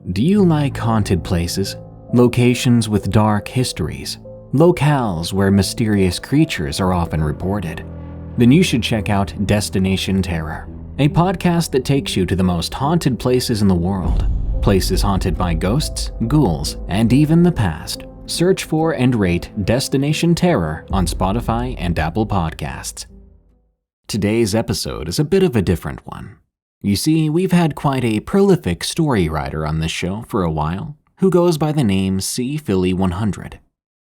Do you like haunted places? Locations with dark histories? Locales where mysterious creatures are often reported? Then you should check out Destination Terror, a podcast that takes you to the most haunted places in the world. Places haunted by ghosts, ghouls, and even the past. Search for and rate Destination Terror on Spotify and Apple Podcasts. Today's episode is a bit of a different one. You see, we've had quite a prolific story writer on this show for a while, who goes by the name CPhilly100.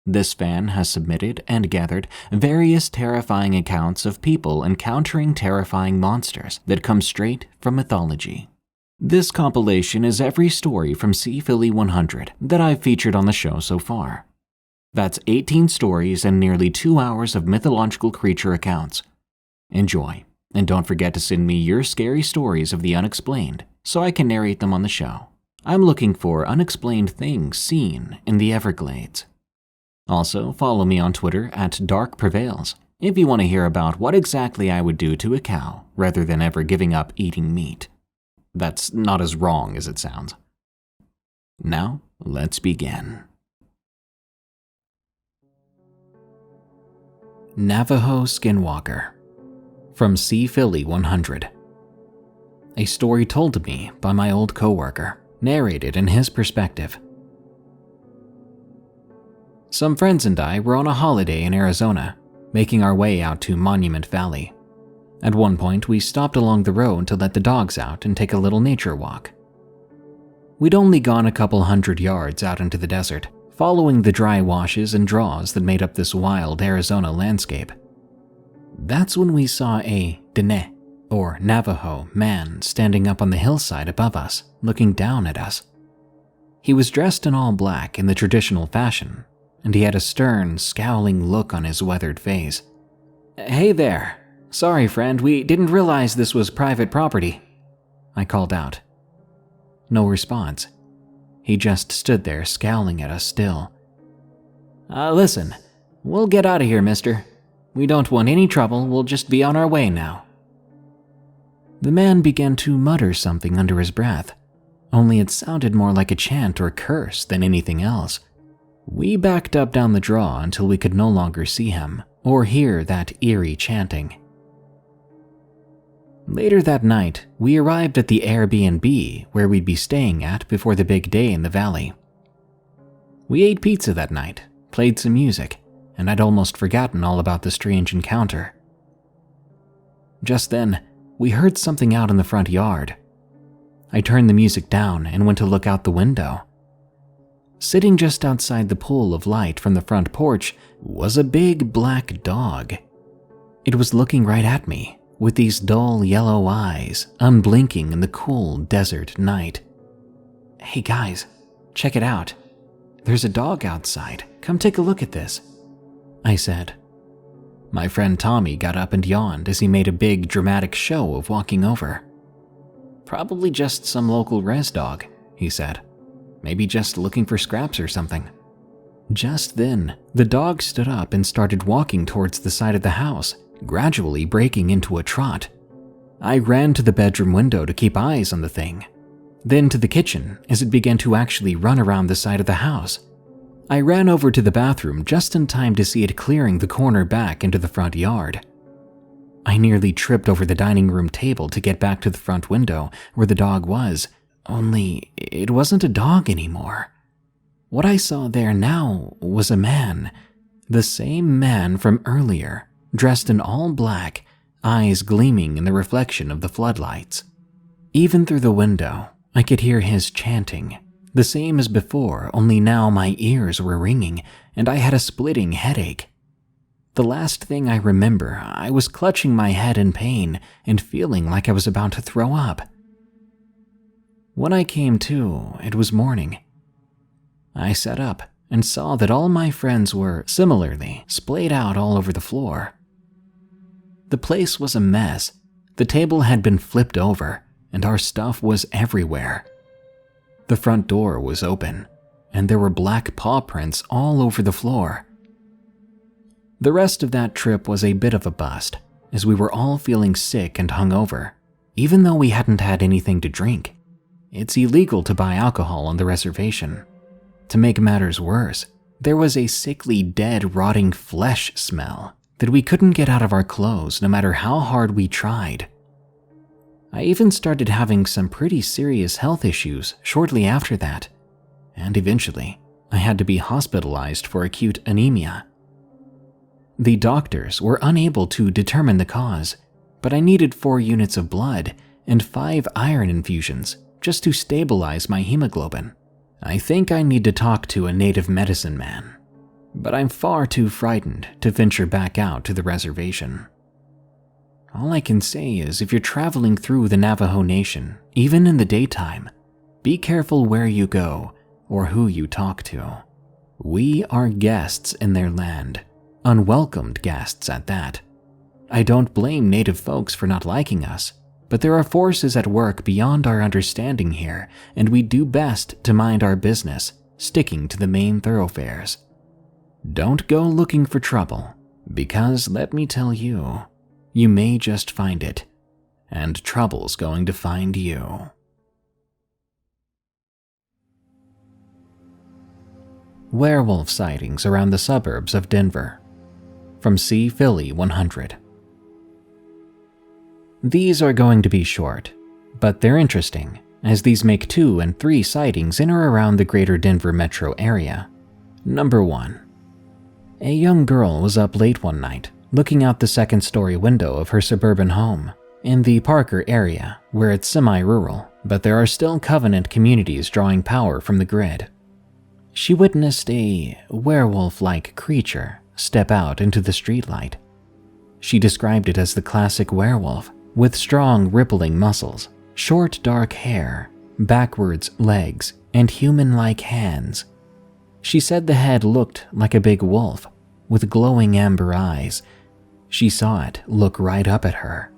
This fan has submitted and gathered various terrifying accounts of people encountering terrifying monsters that come straight from mythology. This compilation is every story from CPhilly100 that I've featured on the show so far. That's 18 stories and nearly 2 hours of mythological creature accounts. Enjoy, and don't forget to send me your scary stories of the unexplained so I can narrate them on the show. I'm looking for unexplained things seen in the Everglades. Also, follow me on Twitter at Prevails if you want to hear about what exactly I would do to a cow rather than ever giving up eating meat. That's not as wrong as it sounds. Now, let's begin. Navajo Skinwalker from CPhilly100. A story told to me by my old coworker, narrated in his perspective. Some friends and I were on a holiday in Arizona, making our way out to Monument Valley. At one point, we stopped along the road to let the dogs out and take a little nature walk. We'd only gone a couple hundred yards out into the desert, following the dry washes and draws that made up this wild Arizona landscape. That's when we saw a Diné, or Navajo, man standing up on the hillside above us, looking down at us. He was dressed in all black in the traditional fashion, and he had a stern, scowling look on his weathered face. "Hey there. Sorry, friend, we didn't realize this was private property," I called out. No response. He just stood there scowling at us still. Listen, we'll get out of here, mister. We don't want any trouble, we'll just be on our way now." The man began to mutter something under his breath, only it sounded more like a chant or curse than anything else. We backed up down the draw until we could no longer see him or hear that eerie chanting. Later that night, we arrived at the Airbnb where we'd be staying at before the big day in the valley. We ate pizza that night, played some music, and I'd almost forgotten all about the strange encounter. Just then, we heard something out in the front yard. I turned the music down and went to look out the window. Sitting just outside the pool of light from the front porch was a big black dog. It was looking right at me, with these dull yellow eyes, unblinking in the cool desert night. "Hey guys, check it out. There's a dog outside. Come take a look at this," I said. My friend Tommy got up and yawned as he made a big dramatic show of walking over. "Probably just some local res dog," he said. "Maybe just looking for scraps or something." Just then, the dog stood up and started walking towards the side of the house, gradually breaking into a trot. I ran to the bedroom window to keep eyes on the thing, then to the kitchen as it began to actually run around the side of the house. I ran over to the bathroom just in time to see it clearing the corner back into the front yard. I nearly tripped over the dining room table to get back to the front window where the dog was, only it wasn't a dog anymore. What I saw there now was a man, the same man from earlier, dressed in all black, eyes gleaming in the reflection of the floodlights. Even through the window, I could hear his chanting, the same as before, only now my ears were ringing and I had a splitting headache. The last thing I remember, I was clutching my head in pain and feeling like I was about to throw up. When I came to, it was morning. I sat up and saw that all my friends were, similarly, splayed out all over the floor. The place was a mess. The table had been flipped over, and our stuff was everywhere. The front door was open, and there were black paw prints all over the floor. The rest of that trip was a bit of a bust, as we were all feeling sick and hungover, even though we hadn't had anything to drink. it's illegal to buy alcohol on the reservation. To make matters worse, there was a sickly, dead, rotting flesh smell that we couldn't get out of our clothes no matter how hard we tried. I even started having some pretty serious health issues shortly after that, and eventually I had to be hospitalized for acute anemia. The doctors were unable to determine the cause, but I needed 4 units of blood and 5 iron infusions just to stabilize my hemoglobin. I think I need to talk to a native medicine man, but I'm far too frightened to venture back out to the reservation. All I can say is if you're traveling through the Navajo Nation, even in the daytime, be careful where you go or who you talk to. We are guests in their land, unwelcomed guests at that. I don't blame native folks for not liking us, but there are forces at work beyond our understanding here, and we do best to mind our business, sticking to the main thoroughfares. Don't go looking for trouble, because let me tell you, you may just find it, and trouble's going to find you. Werewolf sightings around the suburbs of Denver. From C. Philly 100. These are going to be short, but they're interesting, as these make 2 and 3 sightings in or around the greater Denver metro area. Number 1. A young girl was up late one night, looking out the second-story window of her suburban home in the Parker area, where it's semi-rural, but there are still Covenant communities drawing power from the grid. She witnessed a werewolf-like creature step out into the streetlight. She described it as the classic werewolf, with strong, rippling muscles, short, dark hair, backwards legs, and human-like hands. She said the head looked like a big wolf, with glowing amber eyes. She saw it look right up at her.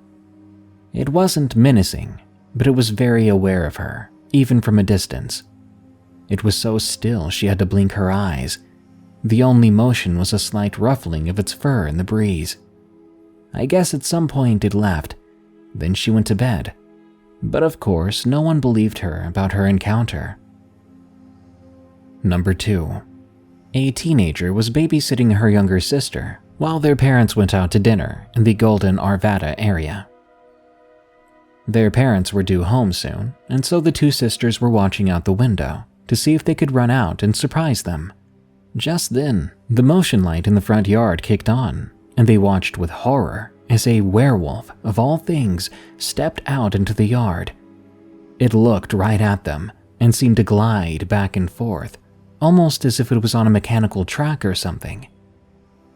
It wasn't menacing, but it was very aware of her, even from a distance. It was so still she had to blink her eyes. The only motion was a slight ruffling of its fur in the breeze. I guess at some point it left. Then she went to bed. But of course, no one believed her about her encounter. Number 2. A teenager was babysitting her younger sister while their parents went out to dinner in the Golden Arvada area. Their parents were due home soon, and so the 2 sisters were watching out the window to see if they could run out and surprise them. Just then, the motion light in the front yard kicked on, and they watched with horror as a werewolf, of all things, stepped out into the yard. It looked right at them and seemed to glide back and forth, almost as if it was on a mechanical track or something.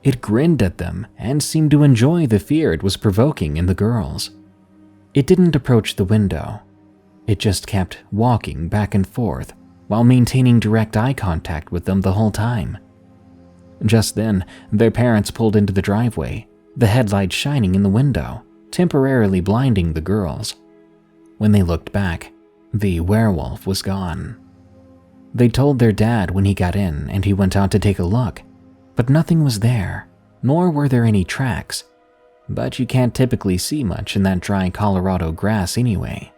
It grinned at them and seemed to enjoy the fear it was provoking in the girls. It didn't approach the window. It just kept walking back and forth while maintaining direct eye contact with them the whole time. Just then, their parents pulled into the driveway, the headlight shining in the window, temporarily blinding the girls. When they looked back, the werewolf was gone. They told their dad when he got in and he went out to take a look, but nothing was there, nor were there any tracks. But you can't typically see much in that dry Colorado grass anyway.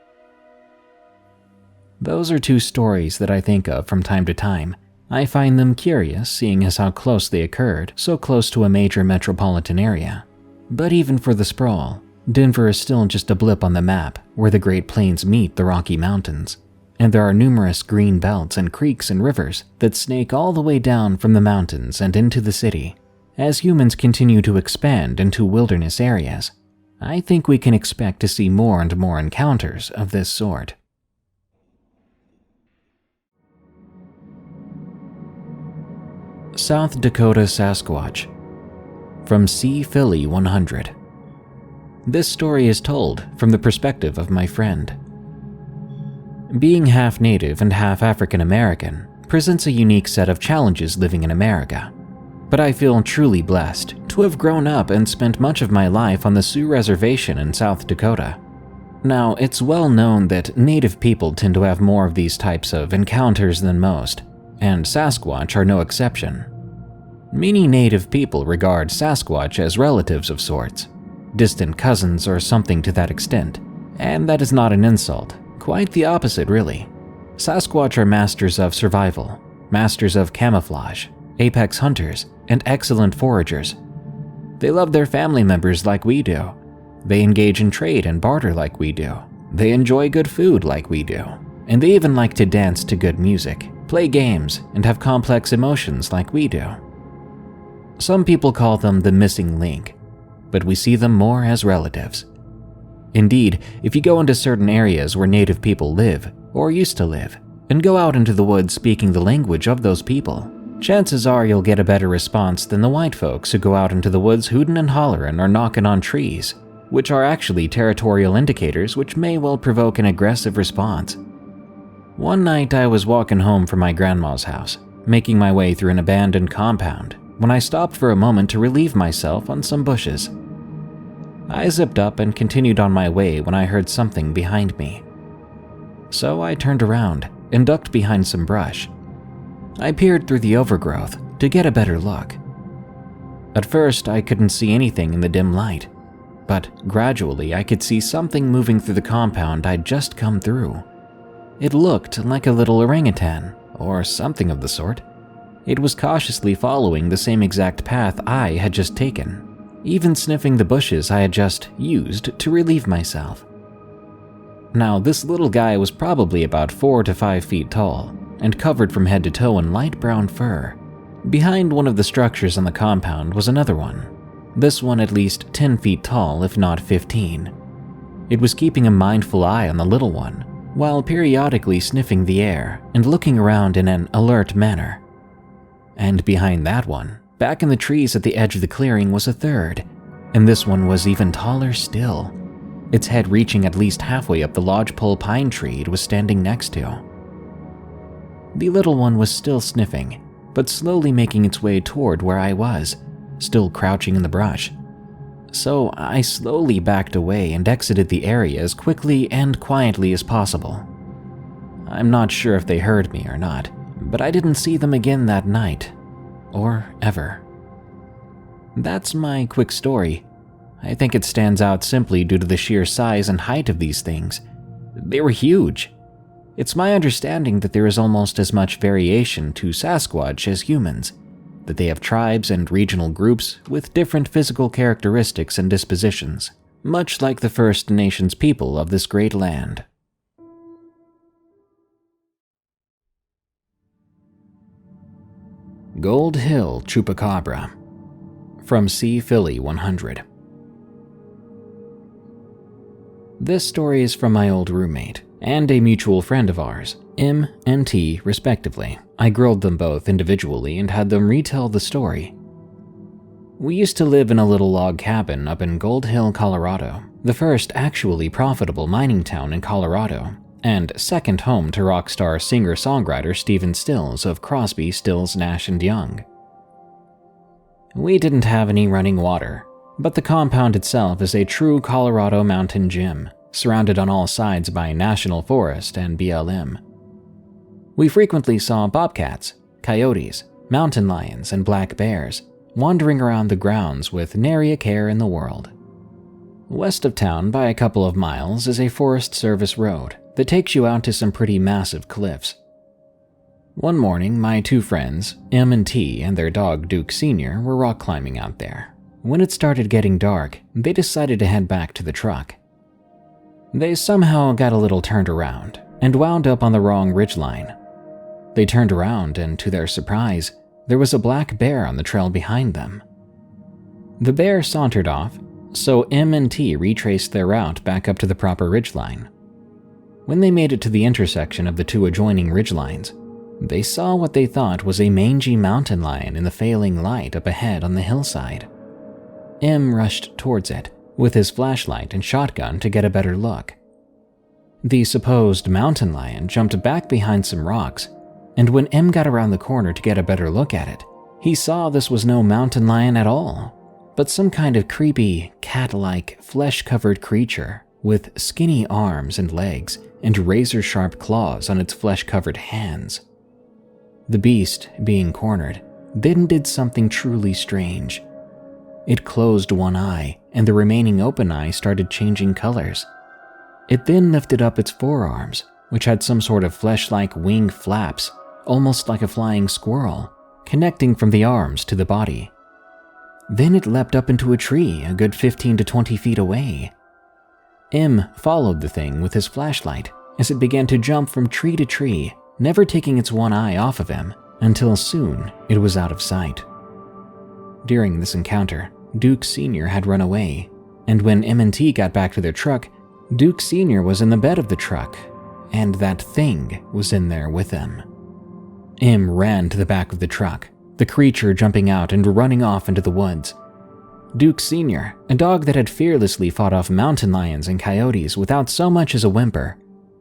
Those are 2 stories that I think of from time to time. I find them curious, seeing as how close they occurred, so close to a major metropolitan area. But even for the sprawl, Denver is still just a blip on the map where the Great Plains meet the Rocky Mountains, and there are numerous green belts and creeks and rivers that snake all the way down from the mountains and into the city. As humans continue to expand into wilderness areas, I think we can expect to see more and more encounters of this sort. South Dakota Sasquatch. From C. Philly 100. This story is told from the perspective of my friend. Being half Native and half African American presents a unique set of challenges living in America, but I feel truly blessed to have grown up and spent much of my life on the Sioux Reservation in South Dakota. Now, it's well known that Native people tend to have more of these types of encounters than most, and Sasquatch are no exception. Many Native people regard Sasquatch as relatives of sorts, distant cousins or something to that extent, and that is not an insult, quite the opposite really. Sasquatch are masters of survival, masters of camouflage, apex hunters, and excellent foragers. They love their family members like we do. They engage in trade and barter like we do. They enjoy good food like we do. And they even like to dance to good music, play games, and have complex emotions like we do. Some people call them the missing link, but we see them more as relatives. Indeed, if you go into certain areas where native people live, or used to live, and go out into the woods speaking the language of those people, chances are you'll get a better response than the white folks who go out into the woods hootin' and hollerin' or knocking on trees, which are actually territorial indicators which may well provoke an aggressive response. One night I was walking home from my grandma's house, making my way through an abandoned compound, when I stopped for a moment to relieve myself on some bushes. I zipped up and continued on my way when I heard something behind me. So I turned around and ducked behind some brush. I peered through the overgrowth to get a better look. At first, I couldn't see anything in the dim light, but gradually I could see something moving through the compound I'd just come through. It looked like a little orangutan, or something of the sort. It was cautiously following the same exact path I had just taken, even sniffing the bushes I had just used to relieve myself. Now, this little guy was probably about 4 to 5 feet tall, and covered from head to toe in light brown fur. Behind one of the structures on the compound was another one, this one at least 10 feet tall, if not 15. It was keeping a mindful eye on the little one, while periodically sniffing the air and looking around in an alert manner. And behind that one, back in the trees at the edge of the clearing, was a third, and this one was even taller still, its head reaching at least halfway up the lodgepole pine tree it was standing next to. The little one was still sniffing, but slowly making its way toward where I was, still crouching in the brush. So I slowly backed away and exited the area as quickly and quietly as possible. I'm not sure if they heard me or not, but I didn't see them again that night, or ever. That's my quick story. I think it stands out simply due to the sheer size and height of these things. They were huge. It's my understanding that there is almost as much variation to Sasquatch as humans, that they have tribes and regional groups with different physical characteristics and dispositions, much like the First Nations people of this great land. Gold Hill Chupacabra, from C. Philly 100. This story is from my old roommate and a mutual friend of ours, M and T respectively. I grilled them both individually and had them retell the story. We used to live in a little log cabin up in Gold Hill, Colorado, the first actually profitable mining town in Colorado, and second home to rock star singer-songwriter Stephen Stills of Crosby, Stills, Nash & Young. We didn't have any running water, but the compound itself is a true Colorado mountain gym, surrounded on all sides by national forest and BLM. We frequently saw bobcats, coyotes, mountain lions, and black bears wandering around the grounds with nary a care in the world. West of town by a couple of miles is a Forest Service road that takes you out to some pretty massive cliffs. One morning, my two friends, M and T, and their dog Duke Sr. were rock climbing out there. When it started getting dark, they decided to head back to the truck. They somehow got a little turned around and wound up on the wrong ridgeline. They turned around and, to their surprise, there was a black bear on the trail behind them. The bear sauntered off, so M and T retraced their route back up to the proper ridgeline. When they made it to the intersection of the two adjoining ridgelines, they saw what they thought was a mangy mountain lion in the failing light up ahead on the hillside. M rushed towards it with his flashlight and shotgun to get a better look. The supposed mountain lion jumped back behind some rocks, and when M got around the corner to get a better look at it, he saw this was no mountain lion at all, but some kind of creepy, cat-like, flesh-covered creature with skinny arms and legs and razor-sharp claws on its flesh-covered hands. The beast, being cornered, then did something truly strange. It closed one eye, and the remaining open eye started changing colors. It then lifted up its forearms, which had some sort of flesh-like wing flaps, almost like a flying squirrel, connecting from the arms to the body. Then it leapt up into a tree a good 15 to 20 feet away. M followed the thing with his flashlight as it began to jump from tree to tree, never taking its one eye off of him, until soon it was out of sight. During this encounter, Duke Sr. had run away, and when M&T got back to their truck, Duke Sr. was in the bed of the truck, and that thing was in there with him. M ran to the back of the truck, the creature jumping out and running off into the woods. Duke Sr., a dog that had fearlessly fought off mountain lions and coyotes without so much as a whimper,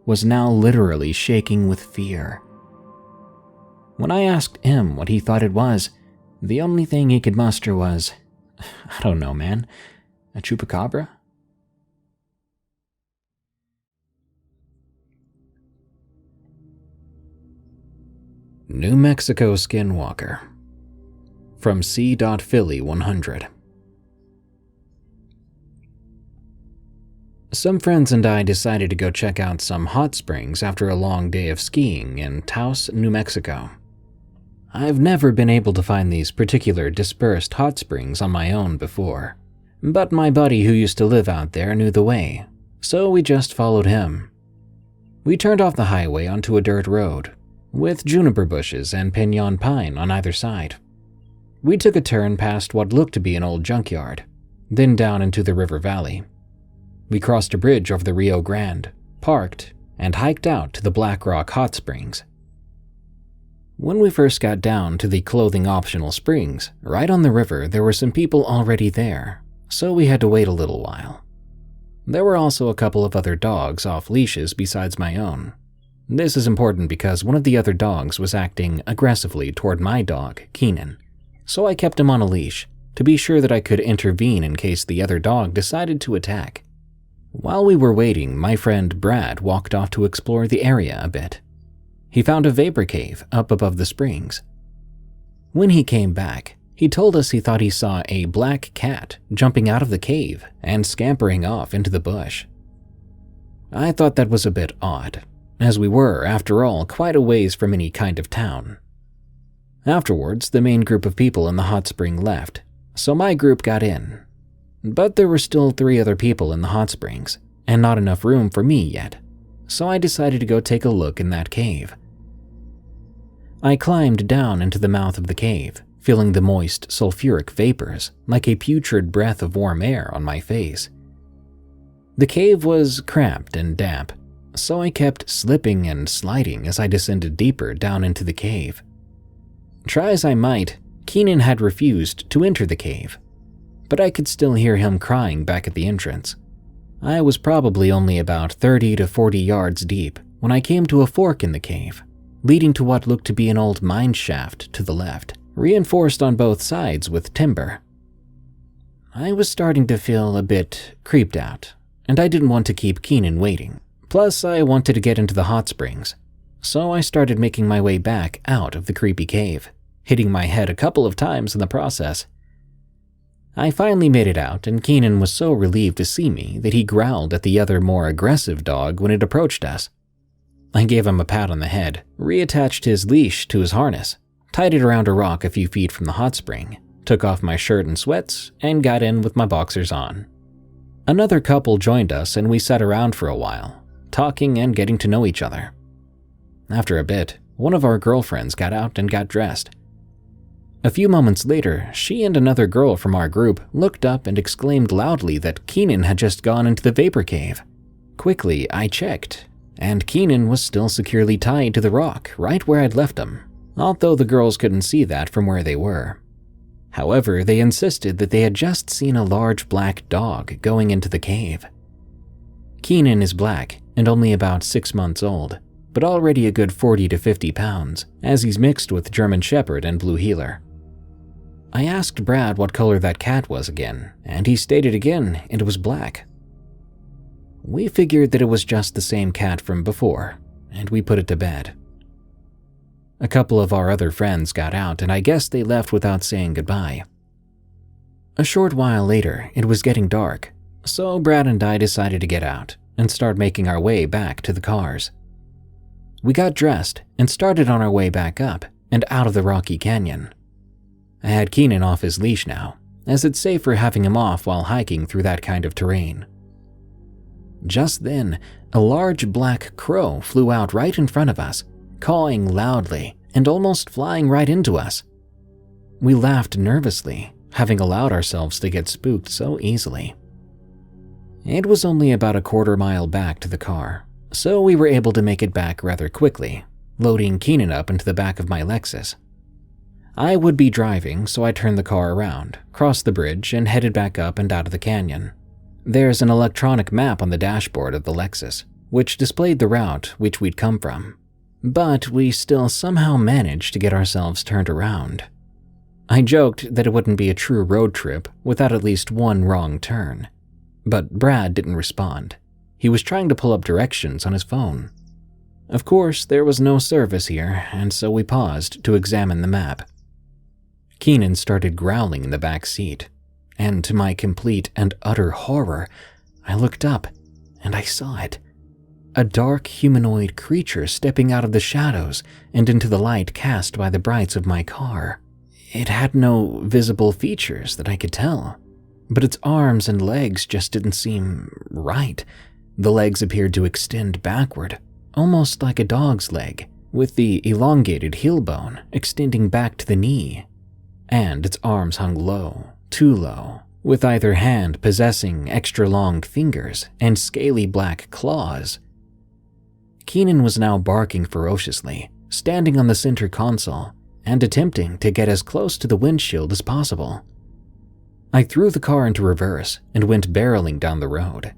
was now literally shaking with fear. When I asked M what he thought it was, the only thing he could muster was, I don't know, man, a Chupacabra? New Mexico Skinwalker. From C.Philly 100. Some friends and I decided to go check out some hot springs after a long day of skiing in Taos, New Mexico. I've never been able to find these particular dispersed hot springs on my own before, but my buddy who used to live out there knew the way, so we just followed him. We turned off the highway onto a dirt road, with juniper bushes and piñon pine on either side. We took a turn past what looked to be an old junkyard, then down into the river valley. We crossed a bridge over the Rio Grande, parked, and hiked out to the Black Rock Hot Springs. When we first got down to the clothing-optional springs, right on the river there were some people already there, so we had to wait a little while. There were also a couple of other dogs off leashes besides my own. This is important because one of the other dogs was acting aggressively toward my dog, Keenan, so I kept him on a leash to be sure that I could intervene in case the other dog decided to attack. While we were waiting, my friend Brad walked off to explore the area a bit. He found a vapor cave up above the springs. When he came back, he told us he thought he saw a black cat jumping out of the cave and scampering off into the bush. I thought that was a bit odd, as we were, after all, quite a ways from any kind of town. Afterwards, the main group of people in the hot spring left, so my group got in. But there were still 3 other people in the hot springs, and not enough room for me yet, so I decided to go take a look in that cave. I climbed down into the mouth of the cave, feeling the moist, sulfuric vapors like a putrid breath of warm air on my face. The cave was cramped and damp, so I kept slipping and sliding as I descended deeper down into the cave. Try as I might, Keenan had refused to enter the cave, but I could still hear him crying back at the entrance. I was probably only about 30 to 40 yards deep when I came to a fork in the cave, leading to what looked to be an old mine shaft to the left, reinforced on both sides with timber. I was starting to feel a bit creeped out, and I didn't want to keep Keenan waiting. Plus, I wanted to get into the hot springs, so I started making my way back out of the creepy cave, hitting my head a couple of times in the process. I finally made it out, and Keenan was so relieved to see me that he growled at the other more aggressive dog when it approached us. I gave him a pat on the head, reattached his leash to his harness, tied it around a rock a few feet from the hot spring, took off my shirt and sweats, and got in with my boxers on. Another couple joined us and we sat around for a while, talking and getting to know each other. After a bit, one of our girlfriends got out and got dressed. A few moments later, she and another girl from our group looked up and exclaimed loudly that Keenan had just gone into the vapor cave. Quickly, I checked, and Keenan was still securely tied to the rock right where I'd left him, although the girls couldn't see that from where they were. However, they insisted that they had just seen a large black dog going into the cave. Keenan is black and only about 6 months old, but already a good 40 to 50 pounds, as he's mixed with German Shepherd and Blue Heeler. I asked Brad what color that cat was again, and he stated again it was black. We figured that it was just the same cat from before, and we put it to bed. A couple of our other friends got out, and I guess they left without saying goodbye. A short while later, it was getting dark, so Brad and I decided to get out and start making our way back to the cars. We got dressed and started on our way back up and out of the rocky canyon. I had Keenan off his leash now, as it's safer having him off while hiking through that kind of terrain. Just then, a large black crow flew out right in front of us, cawing loudly and almost flying right into us. We laughed nervously, having allowed ourselves to get spooked so easily. It was only about a quarter-mile back to the car, so we were able to make it back rather quickly, loading Keenan up into the back of my Lexus. I would be driving, so I turned the car around, crossed the bridge, and headed back up and out of the canyon. There's an electronic map on the dashboard of the Lexus, which displayed the route which we'd come from, but we still somehow managed to get ourselves turned around. I joked that it wouldn't be a true road trip without at least one wrong turn, but Brad didn't respond. He was trying to pull up directions on his phone. Of course, there was no service here, and so we paused to examine the map. Keenan started growling in the back seat, and to my complete and utter horror, I looked up and I saw it. A dark humanoid creature stepping out of the shadows and into the light cast by the brights of my car. It had no visible features that I could tell, but its arms and legs just didn't seem right. The legs appeared to extend backward, almost like a dog's leg, with the elongated heel bone extending back to the knee. And its arms hung low, too low, with either hand possessing extra long fingers and scaly black claws. Keenan was now barking ferociously, standing on the center console and attempting to get as close to the windshield as possible. I threw the car into reverse and went barreling down the road.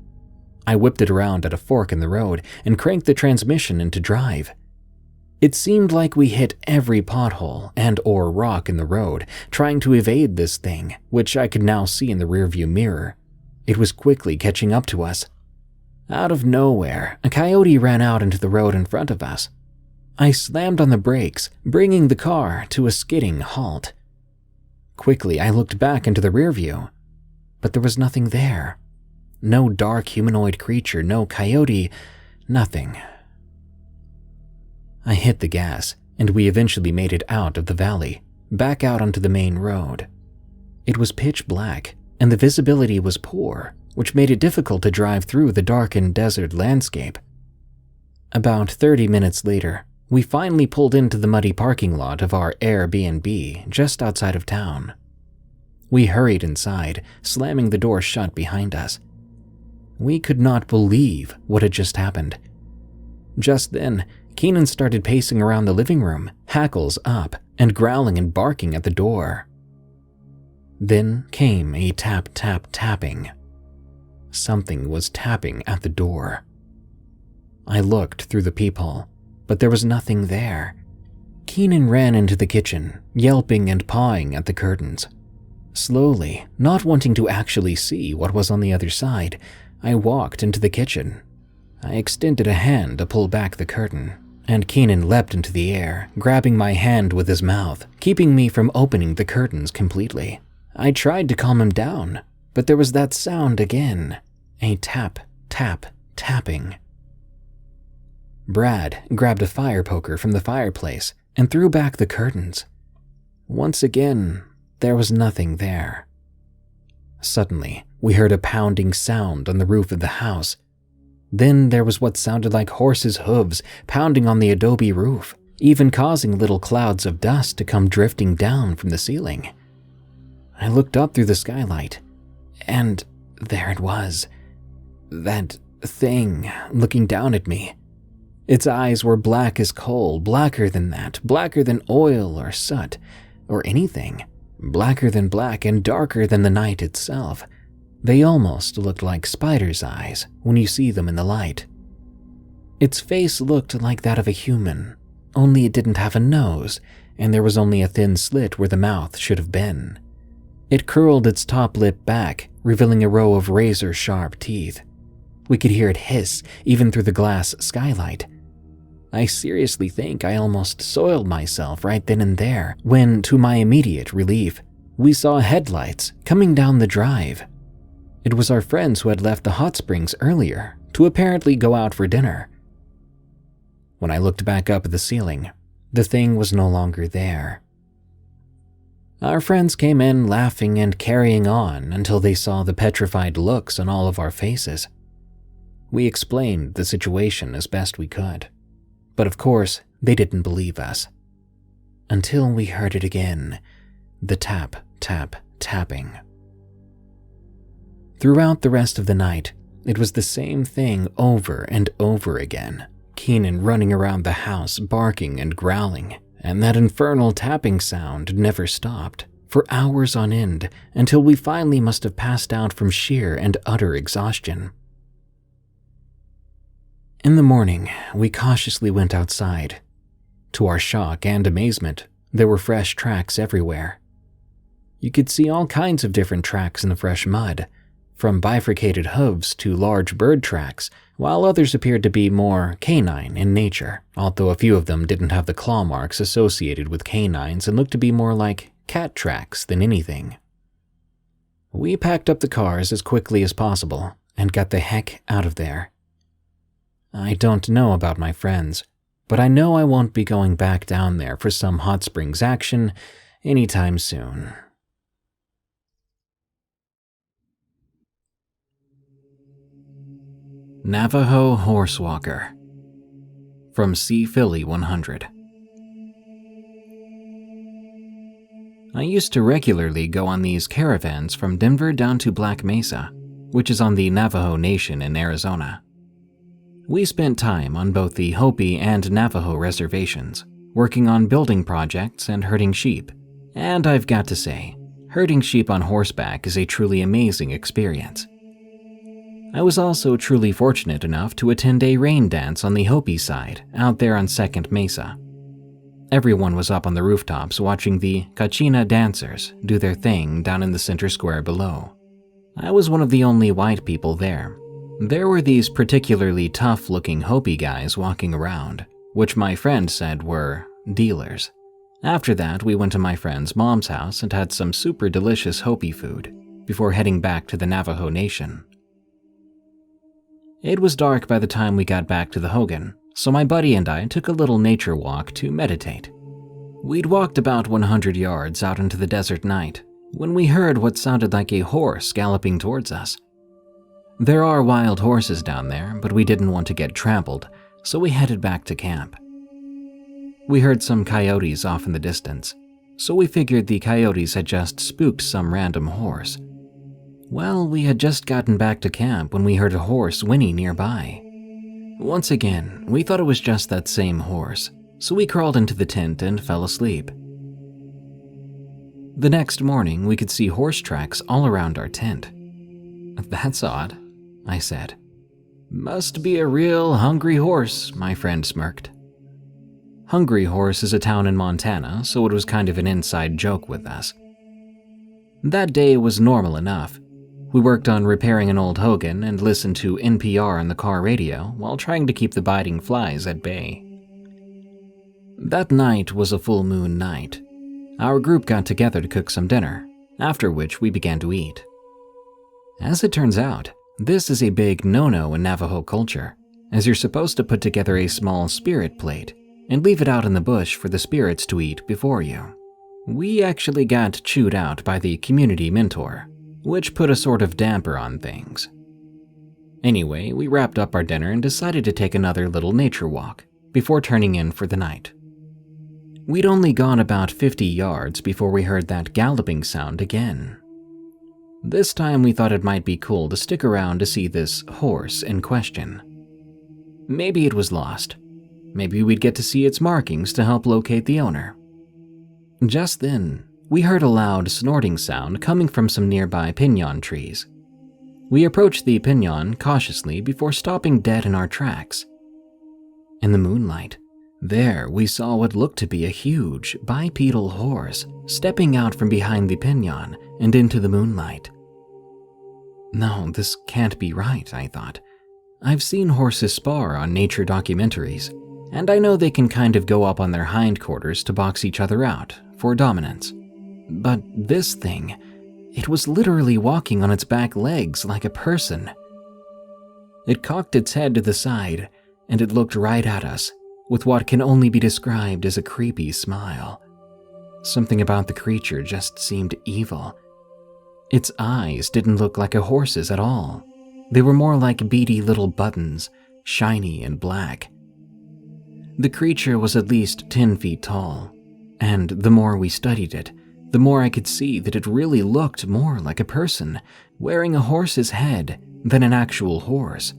I whipped it around at a fork in the road and cranked the transmission into drive. It seemed like we hit every pothole and/or rock in the road, trying to evade this thing, which I could now see in the rearview mirror. It was quickly catching up to us. Out of nowhere, a coyote ran out into the road in front of us. I slammed on the brakes, bringing the car to a skidding halt. Quickly, I looked back into the rearview, but there was nothing there. No dark humanoid creature, no coyote, nothing. I hit the gas, and we eventually made it out of the valley, back out onto the main road. It was pitch black, and the visibility was poor, which made it difficult to drive through the darkened desert landscape. About 30 minutes later, we finally pulled into the muddy parking lot of our Airbnb just outside of town. We hurried inside, slamming the door shut behind us. We could not believe what had just happened. Just then, Keenan started pacing around the living room, hackles up, and growling and barking at the door. Then came a tap-tap-tapping. Something was tapping at the door. I looked through the peephole, but there was nothing there. Keenan ran into the kitchen, yelping and pawing at the curtains. Slowly, not wanting to actually see what was on the other side, I walked into the kitchen. I extended a hand to pull back the curtain, and Keenan leapt into the air, grabbing my hand with his mouth, keeping me from opening the curtains completely. I tried to calm him down, but there was that sound again, a tap, tap, tapping. Brad grabbed a fire poker from the fireplace and threw back the curtains. Once again, there was nothing there. Suddenly, we heard a pounding sound on the roof of the house. Then there was what sounded like horses' hooves pounding on the adobe roof, even causing little clouds of dust to come drifting down from the ceiling. I looked up through the skylight, and there it was. That thing looking down at me. Its eyes were black as coal, blacker than that, blacker than oil or soot, or anything. Blacker than black and darker than the night itself. They almost looked like spiders' eyes when you see them in the light. Its face looked like that of a human, only it didn't have a nose, and there was only a thin slit where the mouth should have been. It curled its top lip back, revealing a row of razor-sharp teeth. We could hear it hiss, even through the glass skylight. I seriously think I almost soiled myself right then and there, when, to my immediate relief, we saw headlights coming down the drive. It was our friends who had left the hot springs earlier to apparently go out for dinner. When I looked back up at the ceiling, the thing was no longer there. Our friends came in laughing and carrying on until they saw the petrified looks on all of our faces. We explained the situation as best we could, but of course, they didn't believe us. Until we heard it again, the tap, tap, tapping. Throughout the rest of the night, it was the same thing over and over again. Keenan running around the house barking and growling, and that infernal tapping sound never stopped, for hours on end, until we finally must have passed out from sheer and utter exhaustion. In the morning, we cautiously went outside. To our shock and amazement, there were fresh tracks everywhere. You could see all kinds of different tracks in the fresh mud, from bifurcated hooves to large bird tracks, while others appeared to be more canine in nature, although a few of them didn't have the claw marks associated with canines and looked to be more like cat tracks than anything. We packed up the cars as quickly as possible and got the heck out of there. I don't know about my friends, but I know I won't be going back down there for some hot springs action anytime soon. Navajo Horse-Walker from C. Philly 100. I used to regularly go on these caravans from Denver down to Black Mesa, which is on the Navajo Nation in Arizona. We spent time on both the Hopi and Navajo reservations, working on building projects and herding sheep, and I've got to say, herding sheep on horseback is a truly amazing experience. I was also truly fortunate enough to attend a rain dance on the Hopi side, out there on Second Mesa. Everyone was up on the rooftops watching the Kachina dancers do their thing down in the center square below. I was one of the only white people there. There were these particularly tough-looking Hopi guys walking around, which my friend said were dealers. After that, we went to my friend's mom's house and had some super delicious Hopi food, before heading back to the Navajo Nation. It was dark by the time we got back to the Hogan, so my buddy and I took a little nature walk to meditate. We'd walked about 100 yards out into the desert night when we heard what sounded like a horse galloping towards us. There are wild horses down there, but we didn't want to get trampled, so we headed back to camp. We heard some coyotes off in the distance, so we figured the coyotes had just spooked some random horse. Well, we had just gotten back to camp when we heard a horse whinny nearby. Once again, we thought it was just that same horse, so we crawled into the tent and fell asleep. The next morning, we could see horse tracks all around our tent. "That's odd," I said. "Must be a real hungry horse," my friend smirked. Hungry Horse is a town in Montana, so it was kind of an inside joke with us. That day was normal enough. We worked on repairing an old Hogan and listened to NPR on the car radio while trying to keep the biting flies at bay. That night was a full moon night. Our group got together to cook some dinner, after which we began to eat. As it turns out, this is a big no-no in Navajo culture, as you're supposed to put together a small spirit plate and leave it out in the bush for the spirits to eat before you. We actually got chewed out by the community mentor, which put a sort of damper on things. Anyway, we wrapped up our dinner and decided to take another little nature walk before turning in for the night. We'd only gone about 50 yards before we heard that galloping sound again. This time we thought it might be cool to stick around to see this horse in question. Maybe it was lost. Maybe we'd get to see its markings to help locate the owner. Just then, we heard a loud snorting sound coming from some nearby piñon trees. We approached the piñon cautiously before stopping dead in our tracks. In the moonlight, there we saw what looked to be a huge bipedal horse stepping out from behind the piñon and into the moonlight. No, this can't be right, I thought. I've seen horses spar on nature documentaries, and I know they can kind of go up on their hindquarters to box each other out for dominance. But this thing, it was literally walking on its back legs like a person. It cocked its head to the side, and it looked right at us, with what can only be described as a creepy smile. Something about the creature just seemed evil. Its eyes didn't look like a horse's at all. They were more like beady little buttons, shiny and black. The creature was at least 10 feet tall, and the more we studied it, the more I could see that it really looked more like a person wearing a horse's head than an actual horse.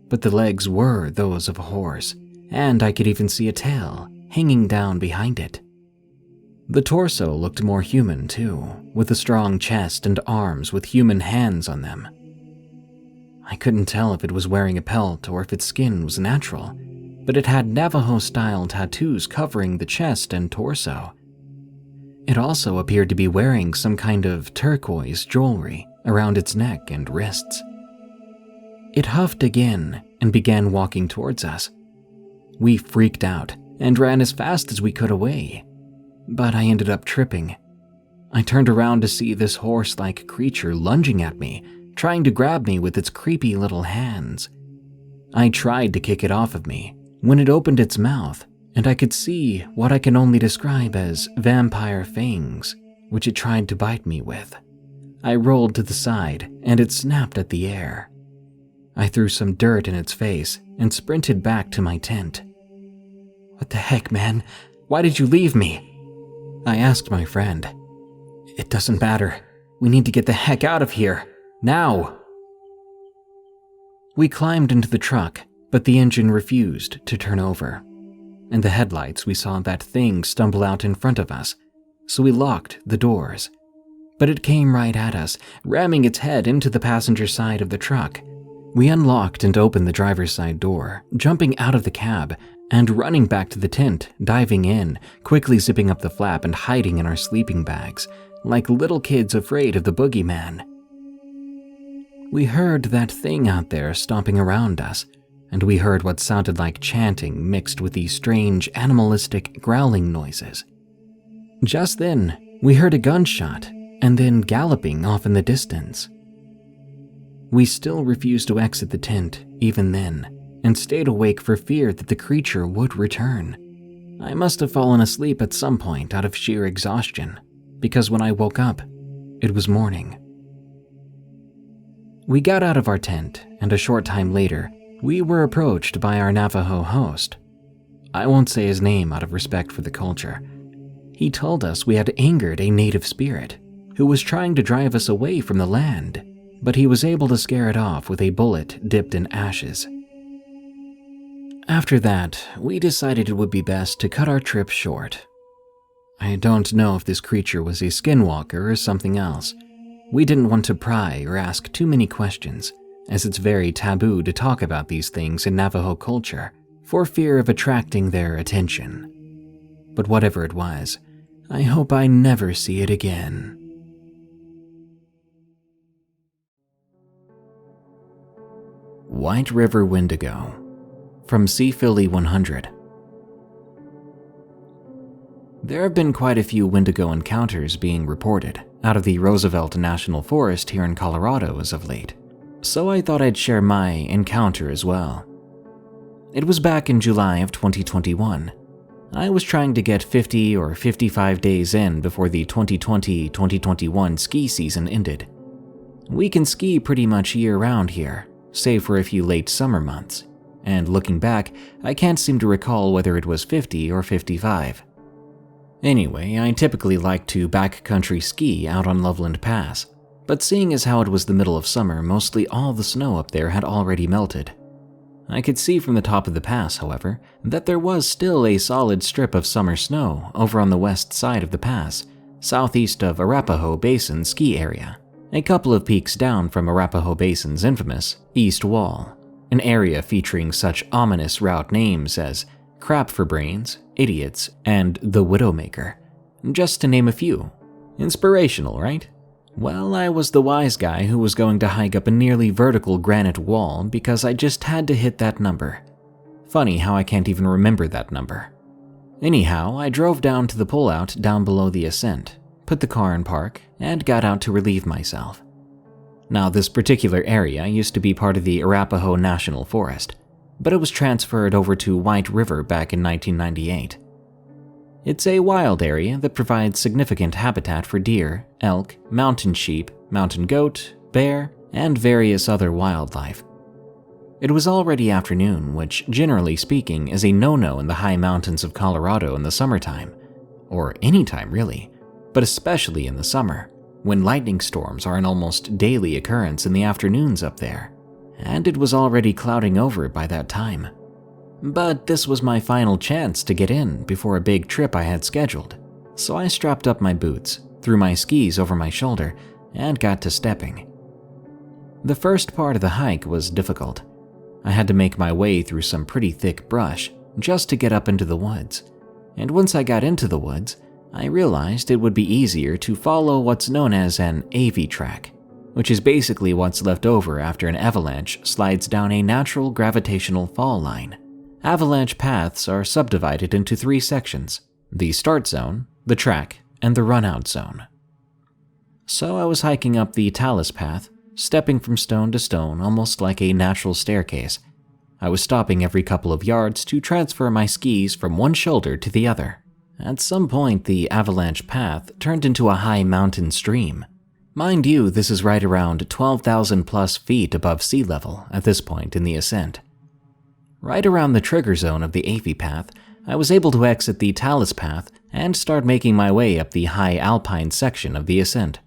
But the legs were those of a horse, and I could even see a tail hanging down behind it. The torso looked more human too, with a strong chest and arms with human hands on them. I couldn't tell if it was wearing a pelt or if its skin was natural, but it had Navajo-style tattoos covering the chest and torso. It also appeared to be wearing some kind of turquoise jewelry around its neck and wrists. It huffed again and began walking towards us. We freaked out and ran as fast as we could away, but I ended up tripping. I turned around to see this horse-like creature lunging at me, trying to grab me with its creepy little hands. I tried to kick it off of me when it opened its mouth, and I could see what I can only describe as vampire fangs, which it tried to bite me with. I rolled to the side, and it snapped at the air. I threw some dirt in its face and sprinted back to my tent. "What the heck, man? Why did you leave me?" I asked my friend. "It doesn't matter. We need to get the heck out of here. Now!" We climbed into the truck, but the engine refused to turn over. In the headlights, we saw that thing stumble out in front of us, so we locked the doors. But it came right at us, ramming its head into the passenger side of the truck. We unlocked and opened the driver's side door, jumping out of the cab and running back to the tent, diving in, quickly zipping up the flap and hiding in our sleeping bags, like little kids afraid of the boogeyman. We heard that thing out there stomping around us, and we heard what sounded like chanting mixed with these strange animalistic growling noises. Just then, we heard a gunshot and then galloping off in the distance. We still refused to exit the tent even then, and stayed awake for fear that the creature would return. I must have fallen asleep at some point out of sheer exhaustion, because when I woke up, it was morning. We got out of our tent, and a short time later, we were approached by our Navajo host. I won't say his name out of respect for the culture. He told us we had angered a native spirit who was trying to drive us away from the land, but he was able to scare it off with a bullet dipped in ashes. After that, we decided it would be best to cut our trip short. I don't know if this creature was a skinwalker or something else. We didn't want to pry or ask too many questions, as it's very taboo to talk about these things in Navajo culture, for fear of attracting their attention. But whatever it was, I hope I never see it again. White River Wendigo, from Sea Philly 100. There have been quite a few Wendigo encounters being reported out of the Roosevelt National Forest here in Colorado as of late, so I thought I'd share my encounter as well. It was back in July of 2021. I was trying to get 50 or 55 days in before the 2020-2021 ski season ended. We can ski pretty much year-round here, save for a few late summer months, and looking back, I can't seem to recall whether it was 50 or 55. Anyway, I typically like to backcountry ski out on Loveland Pass, but seeing as how it was the middle of summer, mostly all the snow up there had already melted. I could see from the top of the pass, however, that there was still a solid strip of summer snow over on the west side of the pass, southeast of Arapahoe Basin ski area, a couple of peaks down from Arapahoe Basin's infamous East Wall, an area featuring such ominous route names as Crap for Brains, Idiots, and The Widowmaker, just to name a few. Inspirational, right? Well, I was the wise guy who was going to hike up a nearly vertical granite wall because I just had to hit that number. Funny how I can't even remember that number. Anyhow, I drove down to the pullout down below the ascent, put the car in park, and got out to relieve myself. Now, this particular area used to be part of the Arapahoe National Forest. but it was transferred over to White River back in 1998. It's a wild area that provides significant habitat for deer, elk, mountain sheep, mountain goat, bear, and various other wildlife. It was already afternoon, which, generally speaking, is a no-no in the high mountains of Colorado in the summertime, or any time really, but especially in the summer, when lightning storms are an almost daily occurrence in the afternoons up there, and it was already clouding over by that time. But this was my final chance to get in before a big trip I had scheduled, so I strapped up my boots, threw my skis over my shoulder, and got to stepping. The first part of the hike was difficult. I had to make my way through some pretty thick brush just to get up into the woods, and once I got into the woods, I realized it would be easier to follow what's known as an AV track, which is basically what's left over after an avalanche slides down a natural gravitational fall line. Avalanche paths are subdivided into 3 sections: the start zone, the track, and the run-out zone. So I was hiking up the talus path, stepping from stone to stone almost like a natural staircase. I was stopping every couple of yards to transfer my skis from one shoulder to the other. At some point, the avalanche path turned into a high mountain stream. Mind you, this is right around 12,000 plus feet above sea level at this point in the ascent. Right around the trigger zone of the AV path, I was able to exit the talus path and start making my way up the high alpine section of the ascent.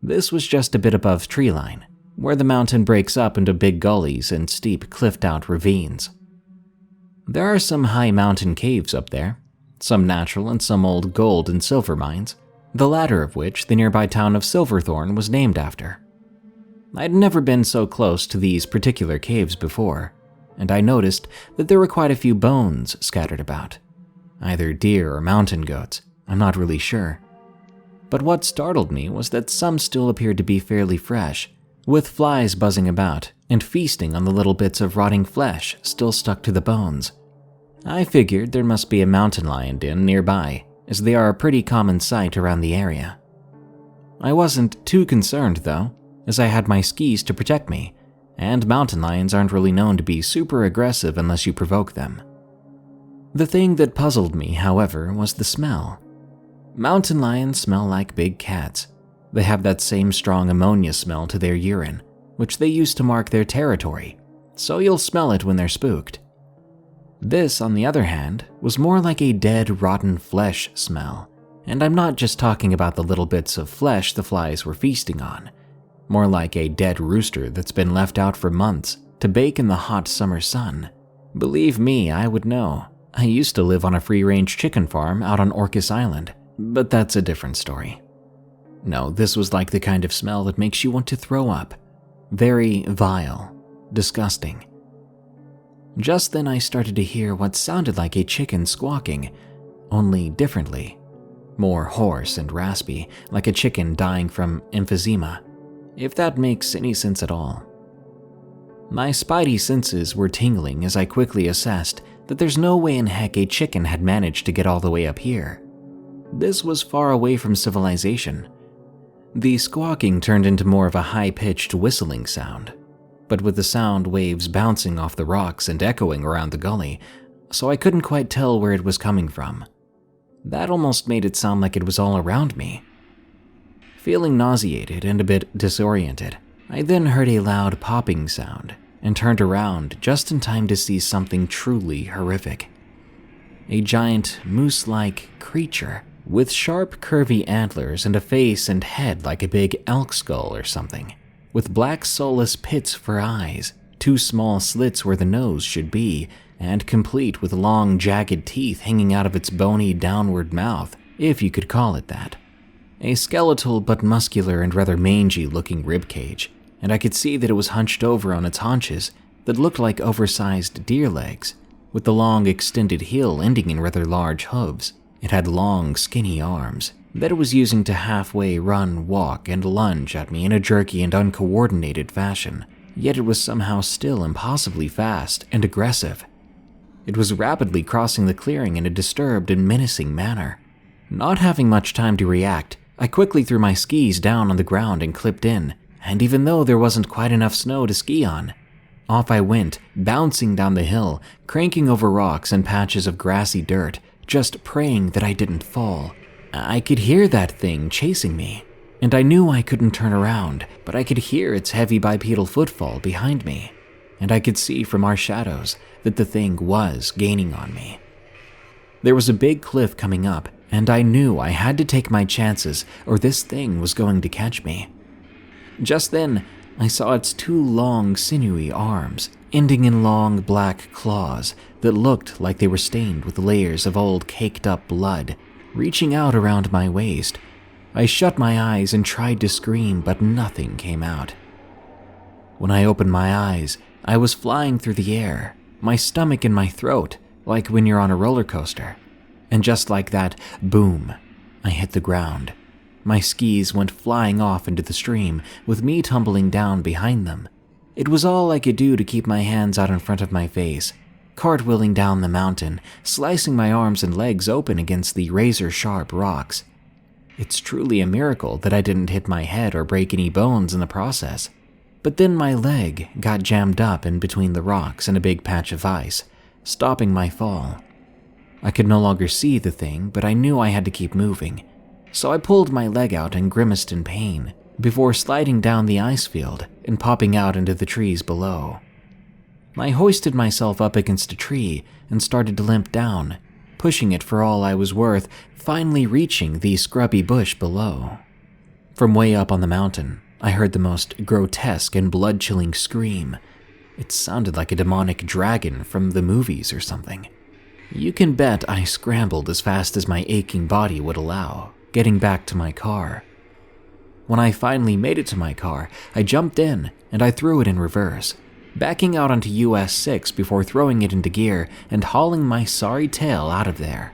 This was just a bit above treeline, where the mountain breaks up into big gullies and steep cliffed-out ravines. There are some high mountain caves up there, some natural and some old gold and silver mines, the latter of which the nearby town of Silverthorne was named after. I'd never been so close to these particular caves before, and I noticed that there were quite a few bones scattered about. Either deer or mountain goats, I'm not really sure. But what startled me was that some still appeared to be fairly fresh, with flies buzzing about and feasting on the little bits of rotting flesh still stuck to the bones. I figured there must be a mountain lion den nearby, as they are a pretty common sight around the area. I wasn't too concerned though, as I had my skis to protect me, and mountain lions aren't really known to be super aggressive unless you provoke them. The thing that puzzled me, however, was the smell. Mountain lions smell like big cats. They have that same strong ammonia smell to their urine, which they use to mark their territory, so you'll smell it when they're spooked. This, on the other hand, was more like a dead, rotten flesh smell, and I'm not just talking about the little bits of flesh the flies were feasting on, more like a dead rooster that's been left out for months to bake in the hot summer sun. Believe me, I would know. I used to live on a free-range chicken farm out on Orcas Island, but that's a different story. No, this was like the kind of smell that makes you want to throw up. Very vile, disgusting. Just then I started to hear what sounded like a chicken squawking, only differently. More hoarse and raspy, like a chicken dying from emphysema, if that makes any sense at all. My spidey senses were tingling as I quickly assessed that there's no way in heck a chicken had managed to get all the way up here. This was far away from civilization. The squawking turned into more of a high-pitched whistling sound, but with the sound waves bouncing off the rocks and echoing around the gully, so I couldn't quite tell where it was coming from. That almost made it sound like it was all around me. Feeling nauseated and a bit disoriented, I then heard a loud popping sound and turned around just in time to see something truly horrific. A giant moose-like creature with sharp, curvy antlers and a face and head like a big elk skull or something, with black soulless pits for eyes, 2 small slits where the nose should be, and complete with long, jagged teeth hanging out of its bony downward mouth, if you could call it that. A skeletal but muscular and rather mangy-looking ribcage, and I could see that it was hunched over on its haunches that looked like oversized deer legs, with the long, extended heel ending in rather large hooves. It had long, skinny arms that it was using to halfway run, walk, and lunge at me in a jerky and uncoordinated fashion, yet it was somehow still impossibly fast and aggressive. It was rapidly crossing the clearing in a disturbed and menacing manner. Not having much time to react, I quickly threw my skis down on the ground and clipped in, and even though there wasn't quite enough snow to ski on, Off I went, bouncing down the hill, cranking over rocks and patches of grassy dirt, just praying that I didn't fall. I could hear that thing chasing me, and I knew I couldn't turn around, but I could hear its heavy bipedal footfall behind me, and I could see from our shadows that the thing was gaining on me. There was a big cliff coming up, and I knew I had to take my chances or this thing was going to catch me. Just then, I saw its two long, sinewy arms, ending in long black claws that looked like they were stained with layers of old caked-up blood, reaching out around my waist. I shut my eyes and tried to scream, but nothing came out. When I opened my eyes, I was flying through the air, my stomach in my throat, like when you're on a roller coaster. And just like that, boom, I hit the ground. My skis went flying off into the stream, with me tumbling down behind them. It was all I could do to keep my hands out in front of my face, cartwheeling down the mountain, slicing my arms and legs open against the razor-sharp rocks. It's truly a miracle that I didn't hit my head or break any bones in the process. But then my leg got jammed up in between the rocks and a big patch of ice, stopping my fall. I could no longer see the thing, but I knew I had to keep moving, so I pulled my leg out and grimaced in pain before sliding down the ice field and popping out into the trees below. I hoisted myself up against a tree and started to limp down, pushing it for all I was worth, finally reaching the scrubby bush below. From way up on the mountain, I heard the most grotesque and blood-chilling scream. It sounded like a demonic dragon from the movies or something. You can bet I scrambled as fast as my aching body would allow, getting back to my car. When I finally made it to my car, I jumped in and I threw it in reverse, backing out onto US 6 before throwing it into gear and hauling my sorry tail out of there.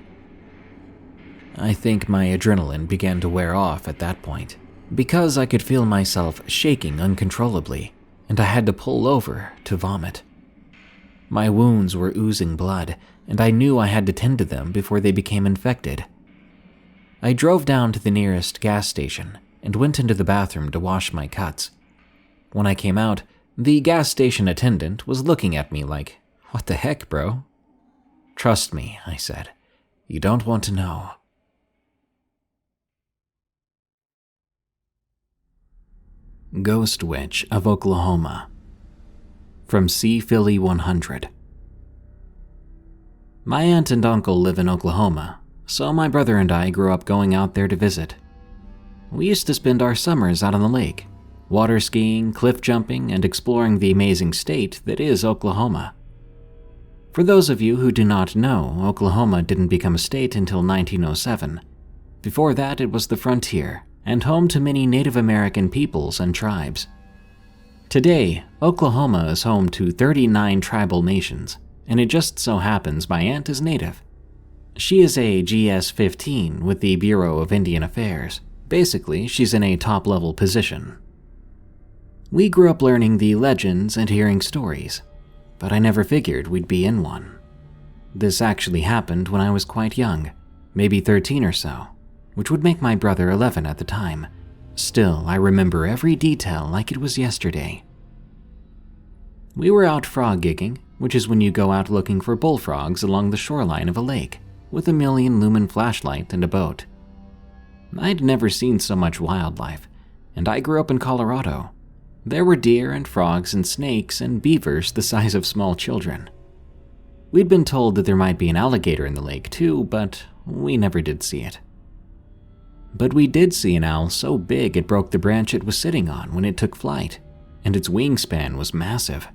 I think my adrenaline began to wear off at that point, because I could feel myself shaking uncontrollably, and I had to pull over to vomit. My wounds were oozing blood, and I knew I had to tend to them before they became infected. I drove down to the nearest gas station and went into the bathroom to wash my cuts. When I came out, the gas station attendant was looking at me like, "What the heck, bro?" "Trust me," I said. "You don't want to know." Ghost Witch of Oklahoma. From C. Philly 100. My aunt and uncle live in Oklahoma, so my brother and I grew up going out there to visit. We used to spend our summers out on the lake, water skiing, cliff jumping, and exploring the amazing state that is Oklahoma. For those of you who do not know, Oklahoma didn't become a state until 1907. Before that, it was the frontier and home to many Native American peoples and tribes. Today, Oklahoma is home to 39 tribal nations, and it just so happens my aunt is Native. She is a GS-15 with the Bureau of Indian Affairs. Basically, she's in a top-level position. We grew up learning the legends and hearing stories, but I never figured we'd be in one. This actually happened when I was quite young, maybe 13 or so, which would make my brother 11 at the time. Still, I remember every detail like it was yesterday. We were out frog gigging, which is when you go out looking for bullfrogs along the shoreline of a lake, with a 1,000,000 lumen flashlight and a boat. I'd never seen so much wildlife, and I grew up in Colorado. There were deer and frogs and snakes and beavers the size of small children. We'd been told that there might be an alligator in the lake too, but we never did see it. But we did see an owl so big it broke the branch it was sitting on when it took flight, and its wingspan was massive.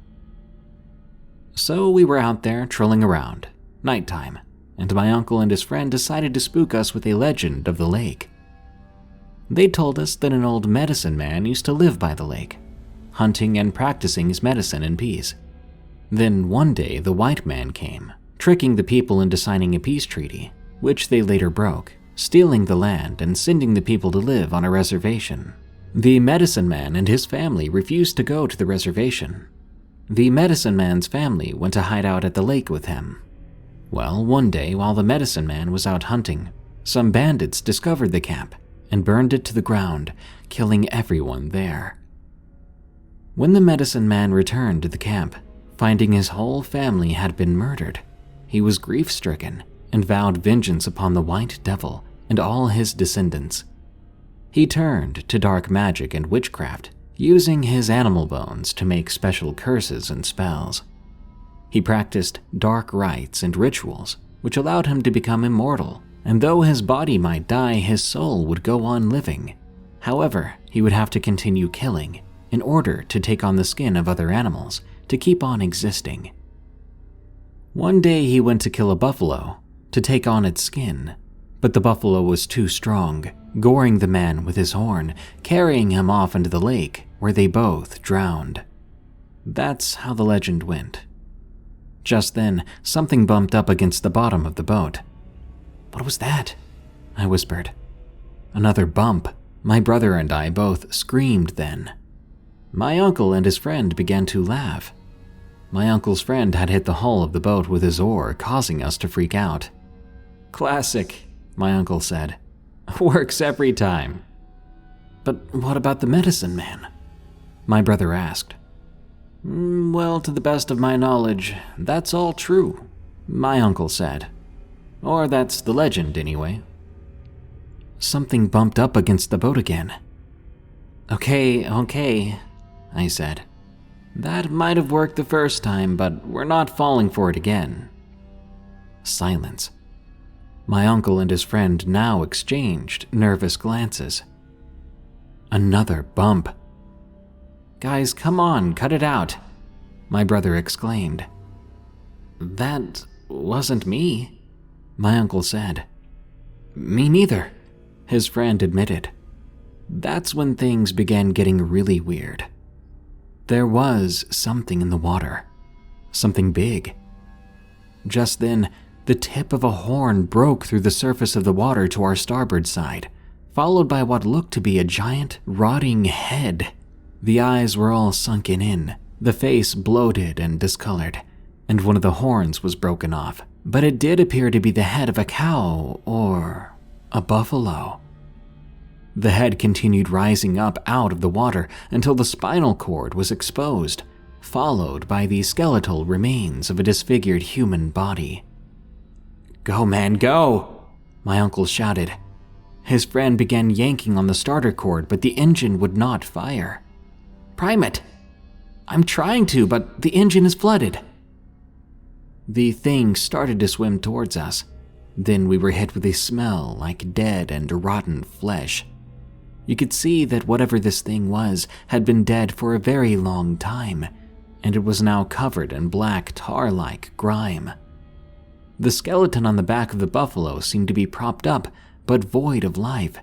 So we were out there trolling around, nighttime, and my uncle and his friend decided to spook us with a legend of the lake. They told us that an old medicine man used to live by the lake, hunting and practicing his medicine in peace. Then one day the white man came, tricking the people into signing a peace treaty, which they later broke, stealing the land and sending the people to live on a reservation. The medicine man and his family refused to go to the reservation. The medicine man's family went to hide out at the lake with him. Well, one day while the medicine man was out hunting, some bandits discovered the camp and burned it to the ground, killing everyone there. When the medicine man returned to the camp, finding his whole family had been murdered. He was grief-stricken and vowed vengeance upon the White Devil and all his descendants. He turned to dark magic and witchcraft, using his animal bones to make special curses and spells. He practiced dark rites and rituals, which allowed him to become immortal, and though his body might die, his soul would go on living. However, he would have to continue killing in order to take on the skin of other animals to keep on existing. One day he went to kill a buffalo to take on its skin, but the buffalo was too strong, goring the man with his horn, carrying him off into the lake where they both drowned. That's how the legend went. Just then, something bumped up against the bottom of the boat. "What was that?" I whispered. "Another bump." My brother and I both screamed then. My uncle and his friend began to laugh. My uncle's friend had hit the hull of the boat with his oar, causing us to freak out. "Classic," my uncle said. "Works every time." "But what about the medicine man?" my brother asked. "Well, to the best of my knowledge, that's all true," my uncle said. "Or that's the legend, anyway." Something bumped up against the boat again. Okay, I said. "That might have worked the first time, but we're not falling for it again." Silence. My uncle and his friend now exchanged nervous glances. Another bump. "Guys, come on, cut it out," my brother exclaimed. "That wasn't me," my uncle said. "Me neither," his friend admitted. That's when things began getting really weird. There was something in the water. Something big. Just then, the tip of a horn broke through the surface of the water to our starboard side, followed by what looked to be a giant, rotting head. The eyes were all sunken in, the face bloated and discolored, and one of the horns was broken off, but it did appear to be the head of a cow or a buffalo. The head continued rising up out of the water until the spinal cord was exposed, followed by the skeletal remains of a disfigured human body. "Go, man, go!" my uncle shouted. His friend began yanking on the starter cord, but the engine would not fire. "Prime it!" "I'm trying to, but the engine is flooded." The thing started to swim towards us. Then we were hit with a smell like dead and rotten flesh. You could see that whatever this thing was had been dead for a very long time, and it was now covered in black tar-like grime. The skeleton on the back of the buffalo seemed to be propped up, but void of life.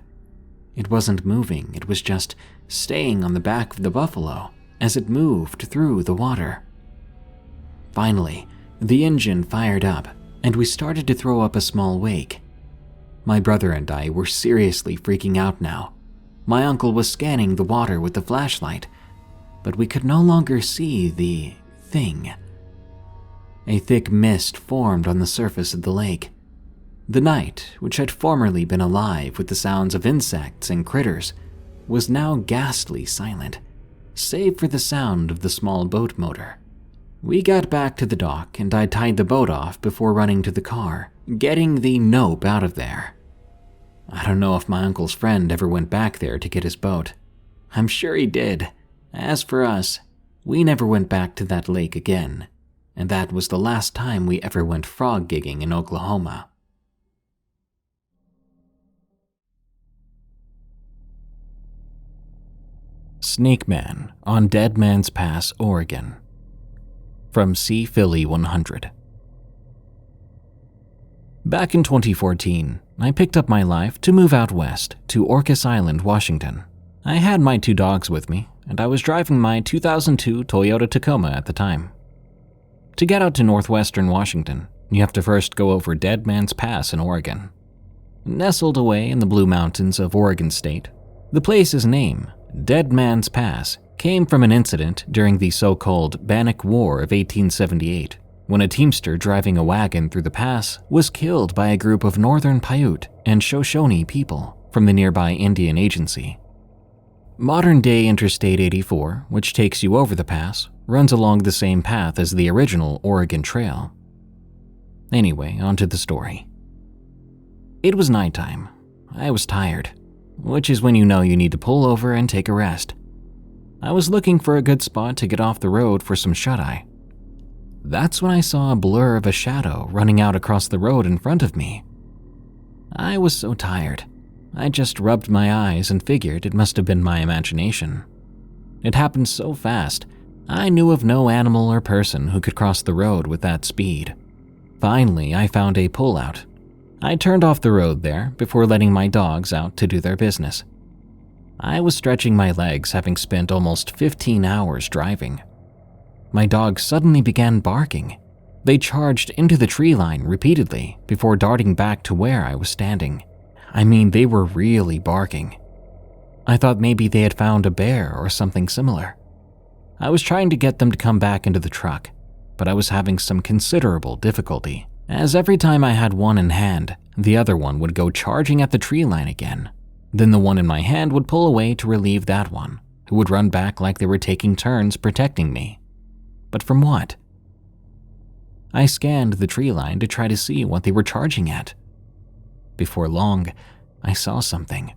It wasn't moving, it was just staying on the back of the buffalo as it moved through the water. Finally, the engine fired up, and we started to throw up a small wake. My brother and I were seriously freaking out now. My uncle was scanning the water with the flashlight, but we could no longer see the thing. A thick mist formed on the surface of the lake. The night, which had formerly been alive with the sounds of insects and critters, was now ghastly silent, save for the sound of the small boat motor. We got back to the dock and I tied the boat off before running to the car, getting the nope out of there. I don't know if my uncle's friend ever went back there to get his boat. I'm sure he did. As for us, we never went back to that lake again, and that was the last time we ever went frog gigging in Oklahoma. Snake Man on Dead Man's Pass, Oregon. From C. Philly 100. Back in 2014, I picked up my life to move out west to Orcas Island, Washington. I had my 2 dogs with me, and I was driving my 2002 Toyota Tacoma at the time. To get out to northwestern Washington, you have to first go over Dead Man's Pass in Oregon. Nestled away in the Blue Mountains of Oregon State, the place's name, Dead Man's Pass, came from an incident during the so-called Bannock War of 1878, when a teamster driving a wagon through the pass was killed by a group of Northern Paiute and Shoshone people from the nearby Indian Agency. Modern-day Interstate 84, which takes you over the pass, runs along the same path as the original Oregon Trail. Anyway, onto the story. It was nighttime. I was tired, which is when you know you need to pull over and take a rest. I was looking for a good spot to get off the road for some shut-eye. That's when I saw a blur of a shadow running out across the road in front of me. I was so tired. I just rubbed my eyes and figured it must have been my imagination. It happened so fast, I knew of no animal or person who could cross the road with that speed. Finally, I found a pullout. I turned off the road there before letting my dogs out to do their business. I was stretching my legs, having spent almost 15 hours driving. My dogs suddenly began barking. They charged into the tree line repeatedly before darting back to where I was standing. I mean, they were really barking. I thought maybe they had found a bear or something similar. I was trying to get them to come back into the truck, but I was having some considerable difficulty, as every time I had one in hand, the other one would go charging at the tree line again. Then the one in my hand would pull away to relieve that one, who would run back like they were taking turns protecting me. But from what? I scanned the tree line to try to see what they were charging at. Before long, I saw something.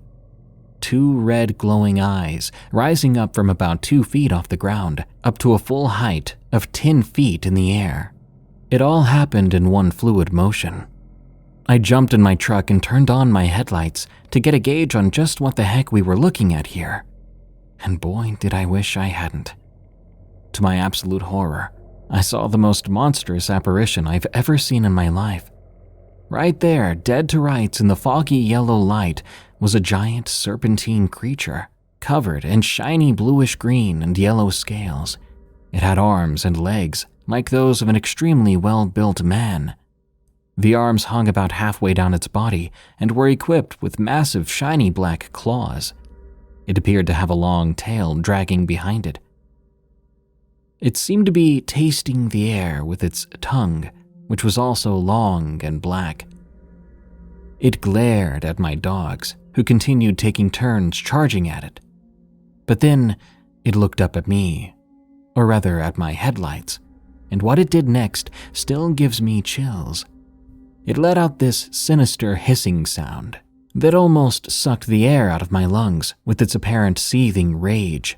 2 red glowing eyes rising up from about 2 feet off the ground, up to a full height of 10 feet in the air. It all happened in one fluid motion. I jumped in my truck and turned on my headlights to get a gauge on just what the heck we were looking at here. And boy, did I wish I hadn't. To my absolute horror, I saw the most monstrous apparition I've ever seen in my life. Right there, dead to rights in the foggy yellow light, was a giant serpentine creature, covered in shiny bluish-green and yellow scales. It had arms and legs like those of an extremely well-built man. The arms hung about halfway down its body and were equipped with massive shiny black claws. It appeared to have a long tail dragging behind it. It seemed to be tasting the air with its tongue, which was also long and black. It glared at my dogs, who continued taking turns charging at it. But then it looked up at me, or rather at my headlights, and what it did next still gives me chills. It let out this sinister hissing sound that almost sucked the air out of my lungs with its apparent seething rage.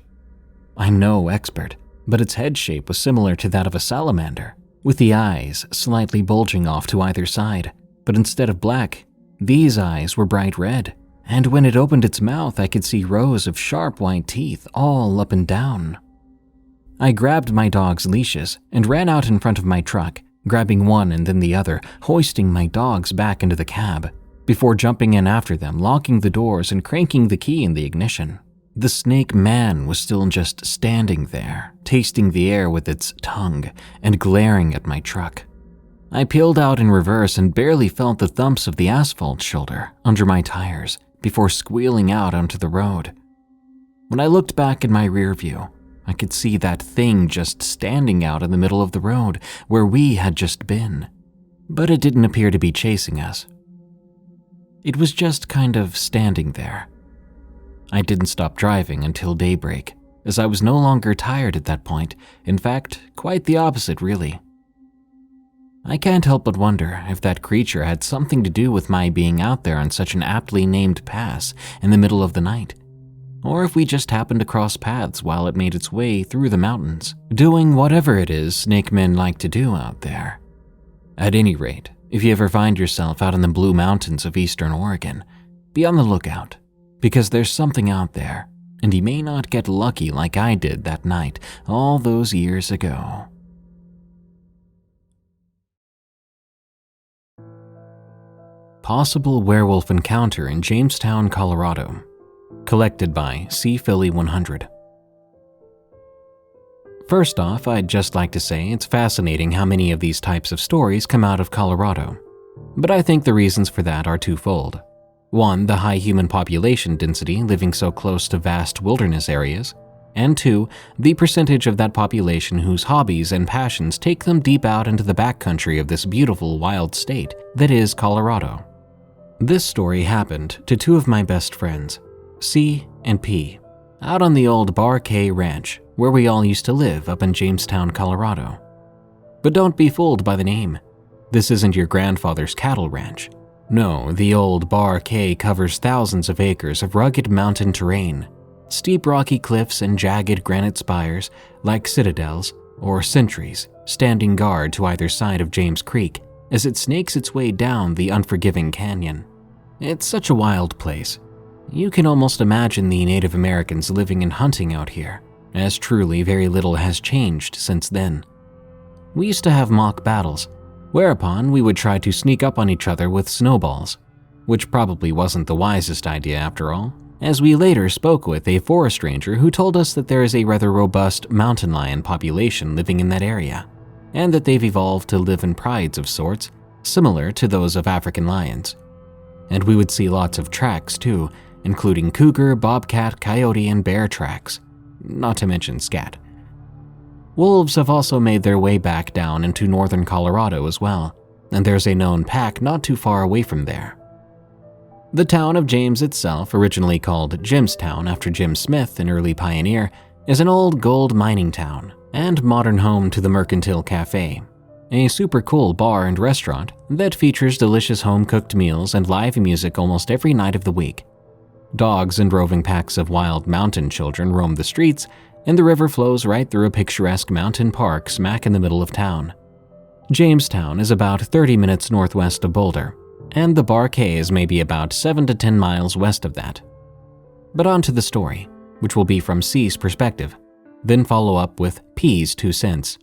I'm no expert, but its head shape was similar to that of a salamander, with the eyes slightly bulging off to either side, but instead of black, these eyes were bright red, and when it opened its mouth I could see rows of sharp white teeth all up and down. I grabbed my dog's leashes and ran out in front of my truck, grabbing one and then the other, hoisting my dogs back into the cab, before jumping in after them, locking the doors and cranking the key in the ignition. The snake man was still just standing there, tasting the air with its tongue and glaring at my truck. I peeled out in reverse and barely felt the thumps of the asphalt shoulder under my tires before squealing out onto the road. When I looked back in my rear view, I could see that thing just standing out in the middle of the road where we had just been, but it didn't appear to be chasing us. It was just kind of standing there. I didn't stop driving until daybreak, as I was no longer tired at that point. In fact, quite the opposite, really. I can't help but wonder if that creature had something to do with my being out there on such an aptly named pass in the middle of the night, or if we just happened to cross paths while it made its way through the mountains, doing whatever it is snake men like to do out there. At any rate, if you ever find yourself out in the Blue Mountains of eastern Oregon, be on the lookout, because there's something out there, and you may not get lucky like I did that night all those years ago. Possible werewolf encounter in Jamestown, Colorado. Collected by C. Philly 100. First off, I'd just like to say it's fascinating how many of these types of stories come out of Colorado. But I think the reasons for that are twofold. One, the high human population density living so close to vast wilderness areas. And two, the percentage of that population whose hobbies and passions take them deep out into the backcountry of this beautiful wild state that is Colorado. This story happened to 2 of my best friends, C and P, out on the old Bar K Ranch, where we all used to live up in Jamestown, Colorado. But don't be fooled by the name. This isn't your grandfather's cattle ranch. No, the old Bar K covers thousands of acres of rugged mountain terrain, steep rocky cliffs and jagged granite spires like citadels or sentries standing guard to either side of James Creek as it snakes its way down the unforgiving canyon. It's such a wild place. You can almost imagine the Native Americans living and hunting out here, as truly very little has changed since then. We used to have mock battles, whereupon we would try to sneak up on each other with snowballs, which probably wasn't the wisest idea after all, as we later spoke with a forest ranger who told us that there is a rather robust mountain lion population living in that area, and that they've evolved to live in prides of sorts, similar to those of African lions. And we would see lots of tracks too, including cougar, bobcat, coyote, and bear tracks, not to mention scat. Wolves have also made their way back down into northern Colorado as well, and there's a known pack not too far away from there. The town of James itself, originally called Jamestown after Jim Smith, an early pioneer, is an old gold mining town and modern home to the Mercantile Cafe, a super cool bar and restaurant that features delicious home-cooked meals and live music almost every night of the week. Dogs and roving packs of wild mountain children roam the streets, and the river flows right through a picturesque mountain park smack in the middle of town. Jamestown is about 30 minutes northwest of Boulder, and the Bar K is maybe about 7 to 10 miles west of that. But on to the story, which will be from C's perspective, then follow up with P's 2 cents.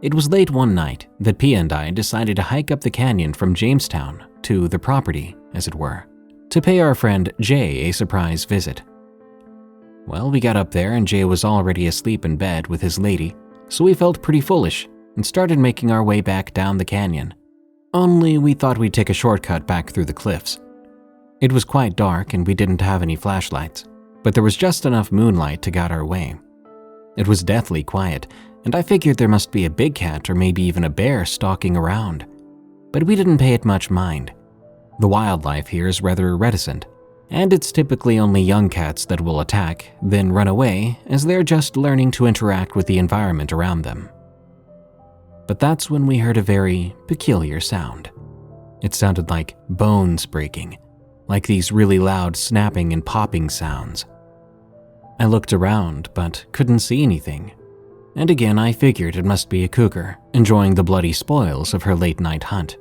It was late one night that P and I decided to hike up the canyon from Jamestown to the property, as it were, to pay our friend Jay a surprise visit. Well, we got up there and Jay was already asleep in bed with his lady, so we felt pretty foolish and started making our way back down the canyon. Only we thought we'd take a shortcut back through the cliffs. It was quite dark and we didn't have any flashlights, but there was just enough moonlight to guide our way. It was deathly quiet, and I figured there must be a big cat or maybe even a bear stalking around. But we didn't pay it much mind. The wildlife here is rather reticent, and it's typically only young cats that will attack, then run away as they're just learning to interact with the environment around them. But that's when we heard a very peculiar sound. It sounded like bones breaking, like these really loud snapping and popping sounds. I looked around but couldn't see anything, and again I figured it must be a cougar enjoying the bloody spoils of her late night hunt.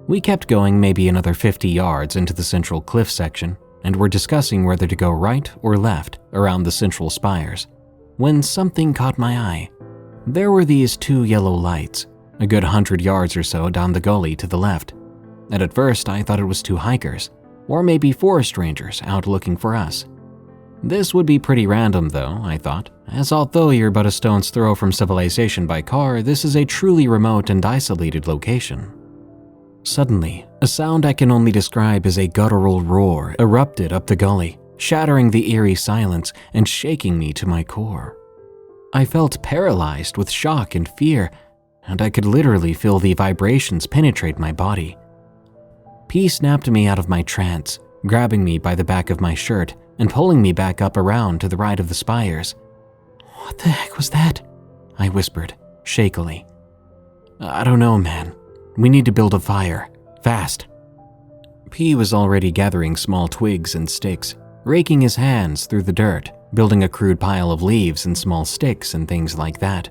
We kept going maybe another 50 yards into the central cliff section and were discussing whether to go right or left around the central spires, when something caught my eye. There were these 2 yellow lights, a good 100 yards or so down the gully to the left, and at first I thought it was 2 hikers, or maybe forest rangers out looking for us. This would be pretty random though, I thought, as although you're but a stone's throw from civilization by car, this is a truly remote and isolated location. Suddenly, a sound I can only describe as a guttural roar erupted up the gully, shattering the eerie silence and shaking me to my core. I felt paralyzed with shock and fear, and I could literally feel the vibrations penetrate my body. P snapped me out of my trance, grabbing me by the back of my shirt and pulling me back up around to the right of the spires. "What the heck was that?" I whispered, shakily. "I don't know, man. We need to build a fire, fast." P was already gathering small twigs and sticks, raking his hands through the dirt, building a crude pile of leaves and small sticks and things like that.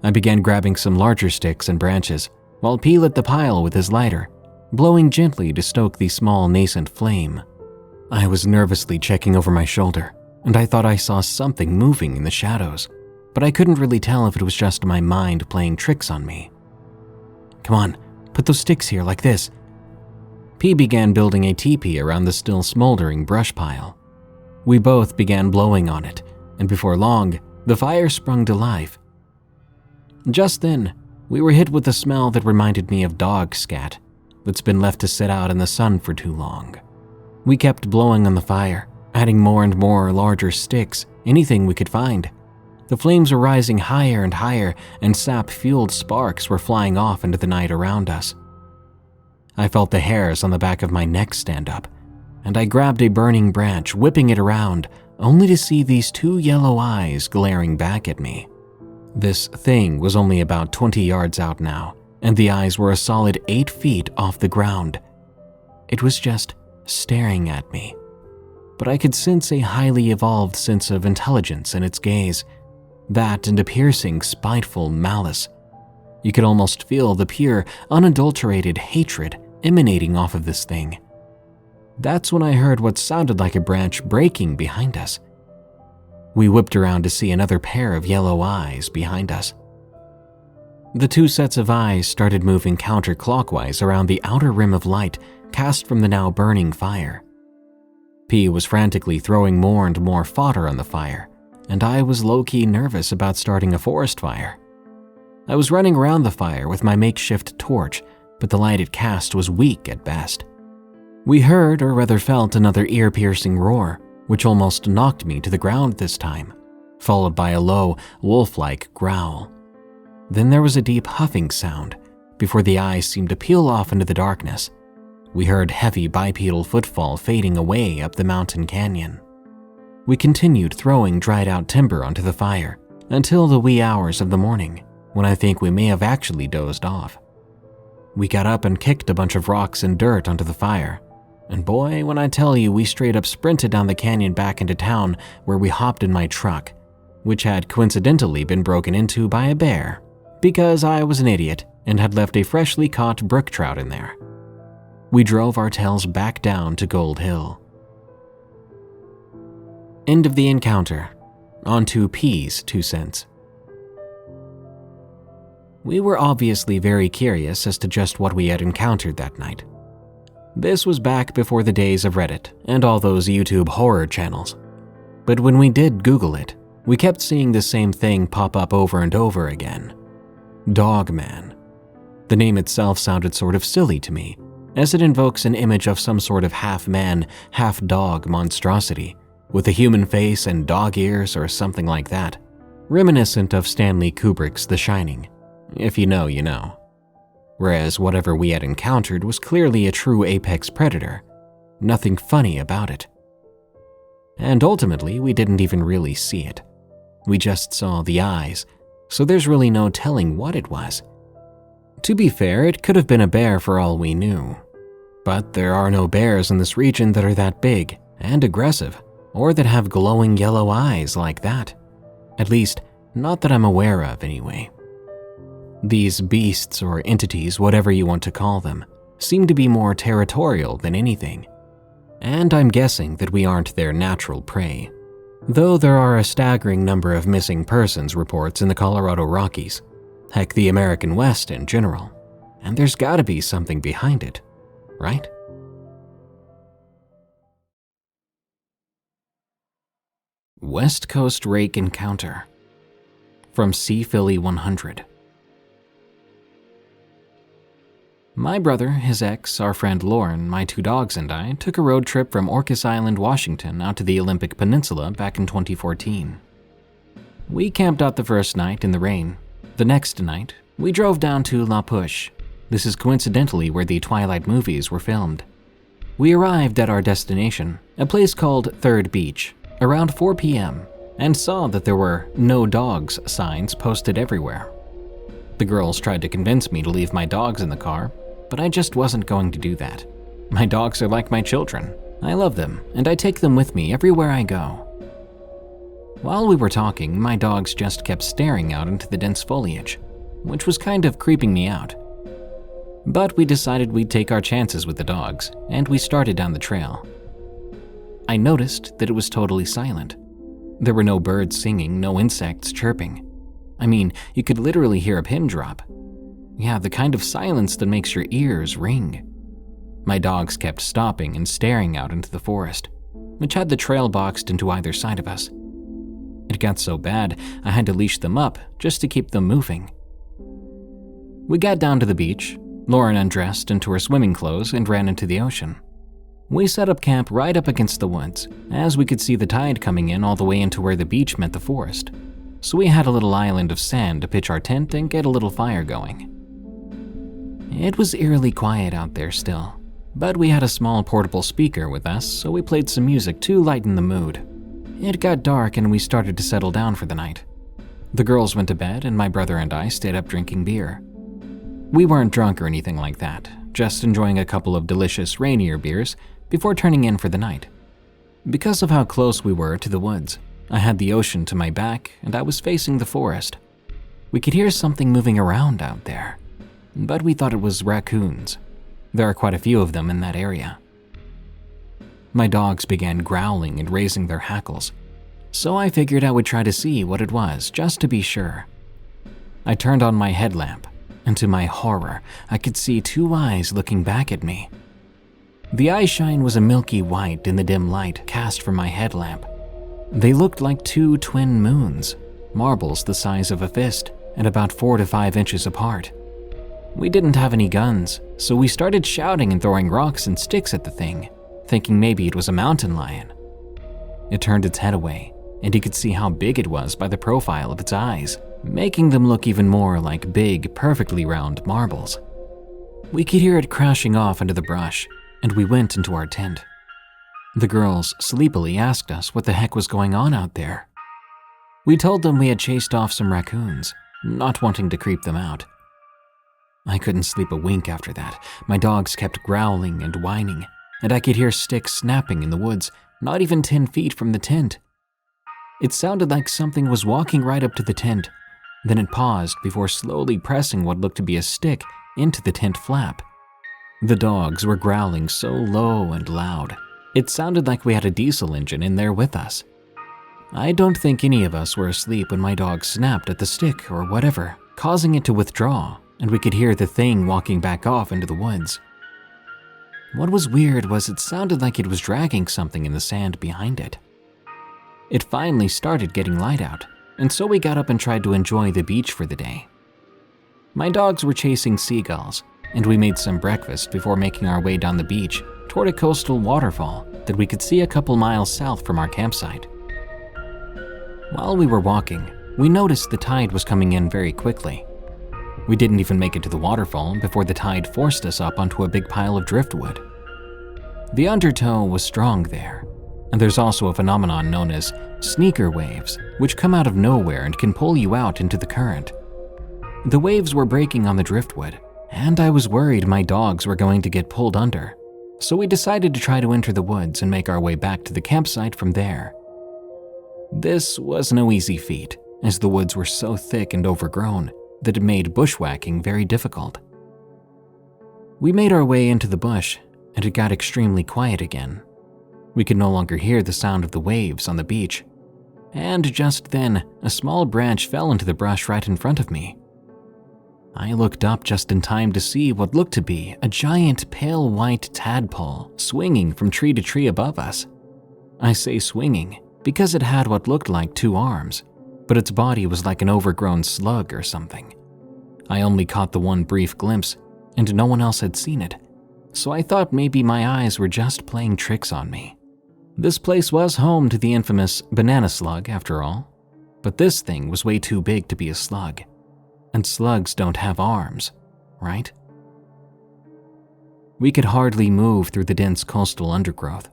I began grabbing some larger sticks and branches, while P lit the pile with his lighter, blowing gently to stoke the small nascent flame. I was nervously checking over my shoulder, and I thought I saw something moving in the shadows, but I couldn't really tell if it was just my mind playing tricks on me. "Come on, put those sticks here like this." P began building a teepee around the still smoldering brush pile. We both began blowing on it, and before long, the fire sprung to life. Just then, we were hit with a smell that reminded me of dog scat that's been left to sit out in the sun for too long. We kept blowing on the fire, adding more and more larger sticks, anything we could find. The flames were rising higher and higher, and sap-fueled sparks were flying off into the night around us. I felt the hairs on the back of my neck stand up, and I grabbed a burning branch, whipping it around, only to see these two yellow eyes glaring back at me. This thing was only about 20 yards out now, and the eyes were a solid 8 feet off the ground. It was just staring at me, but I could sense a highly evolved sense of intelligence in its gaze, that and a piercing, spiteful malice. You could almost feel the pure, unadulterated hatred emanating off of this thing. That's when I heard what sounded like a branch breaking behind us. We whipped around to see another pair of yellow eyes behind us. The two sets of eyes started moving counterclockwise around the outer rim of light cast from the now burning fire. P was frantically throwing more and more fodder on the fire, and I was low-key nervous about starting a forest fire. I was running around the fire with my makeshift torch, but the light it cast was weak at best. We heard, or rather felt, another ear-piercing roar, which almost knocked me to the ground this time, followed by a low, wolf-like growl. Then there was a deep huffing sound, before the eyes seemed to peel off into the darkness. We heard heavy bipedal footfall fading away up the mountain canyon. We continued throwing dried-out timber onto the fire until the wee hours of the morning, when I think we may have actually dozed off. We got up and kicked a bunch of rocks and dirt onto the fire, and boy, when I tell you, we straight up sprinted down the canyon back into town, where we hopped in my truck, which had coincidentally been broken into by a bear, because I was an idiot and had left a freshly caught brook trout in there. We drove our tails back down to Gold Hill. End of the encounter. On to P's 2 cents. We were obviously very curious as to just what we had encountered that night. This was back before the days of Reddit and all those YouTube horror channels. But when we did Google it, we kept seeing the same thing pop up over and over again. Dogman. The name itself sounded sort of silly to me, as it invokes an image of some sort of half-man, half-dog monstrosity, with a human face and dog ears or something like that, reminiscent of Stanley Kubrick's The Shining. If you know, you know. Whereas whatever we had encountered was clearly a true apex predator. Nothing funny about it. And ultimately, we didn't even really see it. We just saw the eyes, so there's really no telling what it was. To be fair, it could have been a bear for all we knew. But there are no bears in this region that are that big and aggressive, or that have glowing yellow eyes like that. At least, not that I'm aware of anyway. These beasts or entities, whatever you want to call them, seem to be more territorial than anything. And I'm guessing that we aren't their natural prey. Though there are a staggering number of missing persons reports in the Colorado Rockies, heck, the American West in general, and there's gotta be something behind it, right? West Coast Rake Encounter from Sea Philly 100. My brother, his ex, our friend Lauren, my 2 dogs, and I took a road trip from Orcas Island, Washington out to the Olympic Peninsula back in 2014. We camped out the first night in the rain. The next night, we drove down to La Push. This is coincidentally where the Twilight movies were filmed. We arrived at our destination, a place called Third Beach, around 4 p.m., and saw that there were "No Dogs" signs posted everywhere. The girls tried to convince me to leave my dogs in the car, but I just wasn't going to do that. My dogs are like my children. I love them, and I take them with me everywhere I go. While we were talking, my dogs just kept staring out into the dense foliage, which was kind of creeping me out. But we decided we'd take our chances with the dogs, and we started down the trail. I noticed that it was totally silent. There were no birds singing, no insects chirping. I mean, you could literally hear a pin drop. Yeah, the kind of silence that makes your ears ring. My dogs kept stopping and staring out into the forest, which had the trail boxed into either side of us. It got so bad, I had to leash them up just to keep them moving. We got down to the beach. Lauren undressed into her swimming clothes and ran into the ocean. We set up camp right up against the woods, as we could see the tide coming in all the way into where the beach met the forest. So we had a little island of sand to pitch our tent and get a little fire going. It was eerily quiet out there still, but we had a small portable speaker with us, so we played some music to lighten the mood. It got dark and we started to settle down for the night. The girls went to bed and my brother and I stayed up drinking beer. We weren't drunk or anything like that, just enjoying a couple of delicious rainier beers before turning in for the night. Because of how close we were to the woods, I had the ocean to my back and I was facing the forest. We could hear something moving around out there, but we thought it was raccoons. There are quite a few of them in that area. My dogs began growling and raising their hackles, so I figured I would try to see what it was just to be sure. I turned on my headlamp, and to my horror, I could see two eyes looking back at me. The eye shine was a milky white in the dim light cast from my headlamp. They looked like two twin moons, marbles the size of a fist and about 4 to 5 inches apart. We didn't have any guns, so we started shouting and throwing rocks and sticks at the thing, thinking maybe it was a mountain lion. It turned its head away, and you could see how big it was by the profile of its eyes, making them look even more like big, perfectly round marbles. We could hear it crashing off into the brush, and we went into our tent. The girls sleepily asked us what the heck was going on out there. We told them we had chased off some raccoons, not wanting to creep them out. I couldn't sleep a wink after that. My dogs kept growling and whining, and I could hear sticks snapping in the woods, not even 10 feet from the tent. It sounded like something was walking right up to the tent, then it paused before slowly pressing what looked to be a stick into the tent flap. The dogs were growling so low and loud, it sounded like we had a diesel engine in there with us. I don't think any of us were asleep when my dog snapped at the stick or whatever, causing it to withdraw, and we could hear the thing walking back off into the woods. What was weird was it sounded like it was dragging something in the sand behind it. It finally started getting light out, and so we got up and tried to enjoy the beach for the day. My dogs were chasing seagulls, and we made some breakfast before making our way down the beach toward a coastal waterfall that we could see a couple miles south from our campsite. While we were walking, we noticed the tide was coming in very quickly. We didn't even make it to the waterfall before the tide forced us up onto a big pile of driftwood. The undertow was strong there, and there's also a phenomenon known as sneaker waves, which come out of nowhere and can pull you out into the current. The waves were breaking on the driftwood, and I was worried my dogs were going to get pulled under, so we decided to try to enter the woods and make our way back to the campsite from there. This was no easy feat, as the woods were so thick and overgrown that it made bushwhacking very difficult. We made our way into the bush, and it got extremely quiet again. We could no longer hear the sound of the waves on the beach, and just then, a small branch fell into the brush right in front of me. I looked up just in time to see what looked to be a giant pale white tadpole swinging from tree to tree above us. I say swinging because it had what looked like 2 arms, but its body was like an overgrown slug or something. I only caught the one brief glimpse, and no one else had seen it, so I thought maybe my eyes were just playing tricks on me. This place was home to the infamous banana slug after all, but this thing was way too big to be a slug. And slugs don't have arms, right? We could hardly move through the dense coastal undergrowth.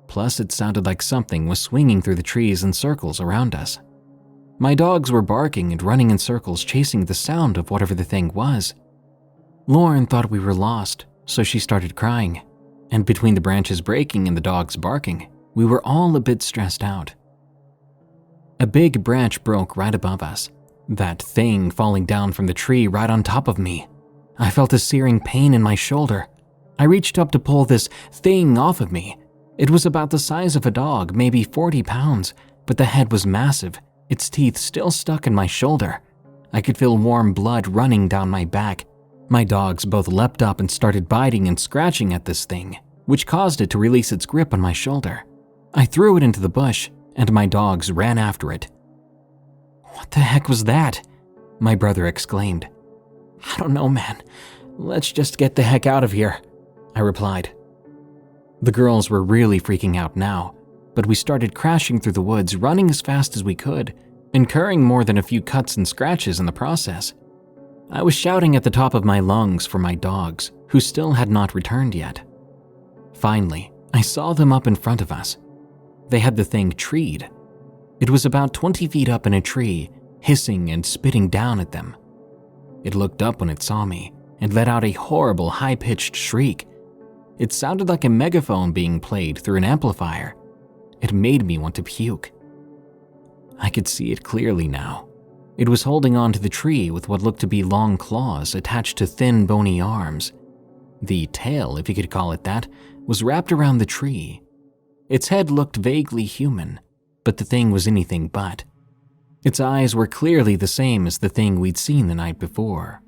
Plus, it sounded like something was swinging through the trees in circles around us. My dogs were barking and running in circles chasing the sound of whatever the thing was. Lauren thought we were lost, so she started crying. And between the branches breaking and the dogs barking, we were all a bit stressed out. A big branch broke right above us. That thing falling down from the tree right on top of me. I felt a searing pain in my shoulder. I reached up to pull this thing off of me. It was about the size of a dog, maybe 40 pounds, but the head was massive, its teeth still stuck in my shoulder. I could feel warm blood running down my back. My dogs both leapt up and started biting and scratching at this thing, which caused it to release its grip on my shoulder. I threw it into the bush, and my dogs ran after it. "What the heck was that?" my brother exclaimed. "I don't know, man. Let's just get the heck out of here," I replied. The girls were really freaking out now, but we started crashing through the woods, running as fast as we could, incurring more than a few cuts and scratches in the process. I was shouting at the top of my lungs for my dogs, who still had not returned yet. Finally, I saw them up in front of us. They had the thing treed, It was about 20 feet up in a tree, hissing and spitting down at them. It looked up when it saw me and let out a horrible high-pitched shriek. It sounded like a megaphone being played through an amplifier. It made me want to puke. I could see it clearly now. It was holding on to the tree with what looked to be long claws attached to thin, bony arms. The tail, if you could call it that, was wrapped around the tree. Its head looked vaguely human, but the thing was anything but. Its eyes were clearly the same as the thing we'd seen the night before.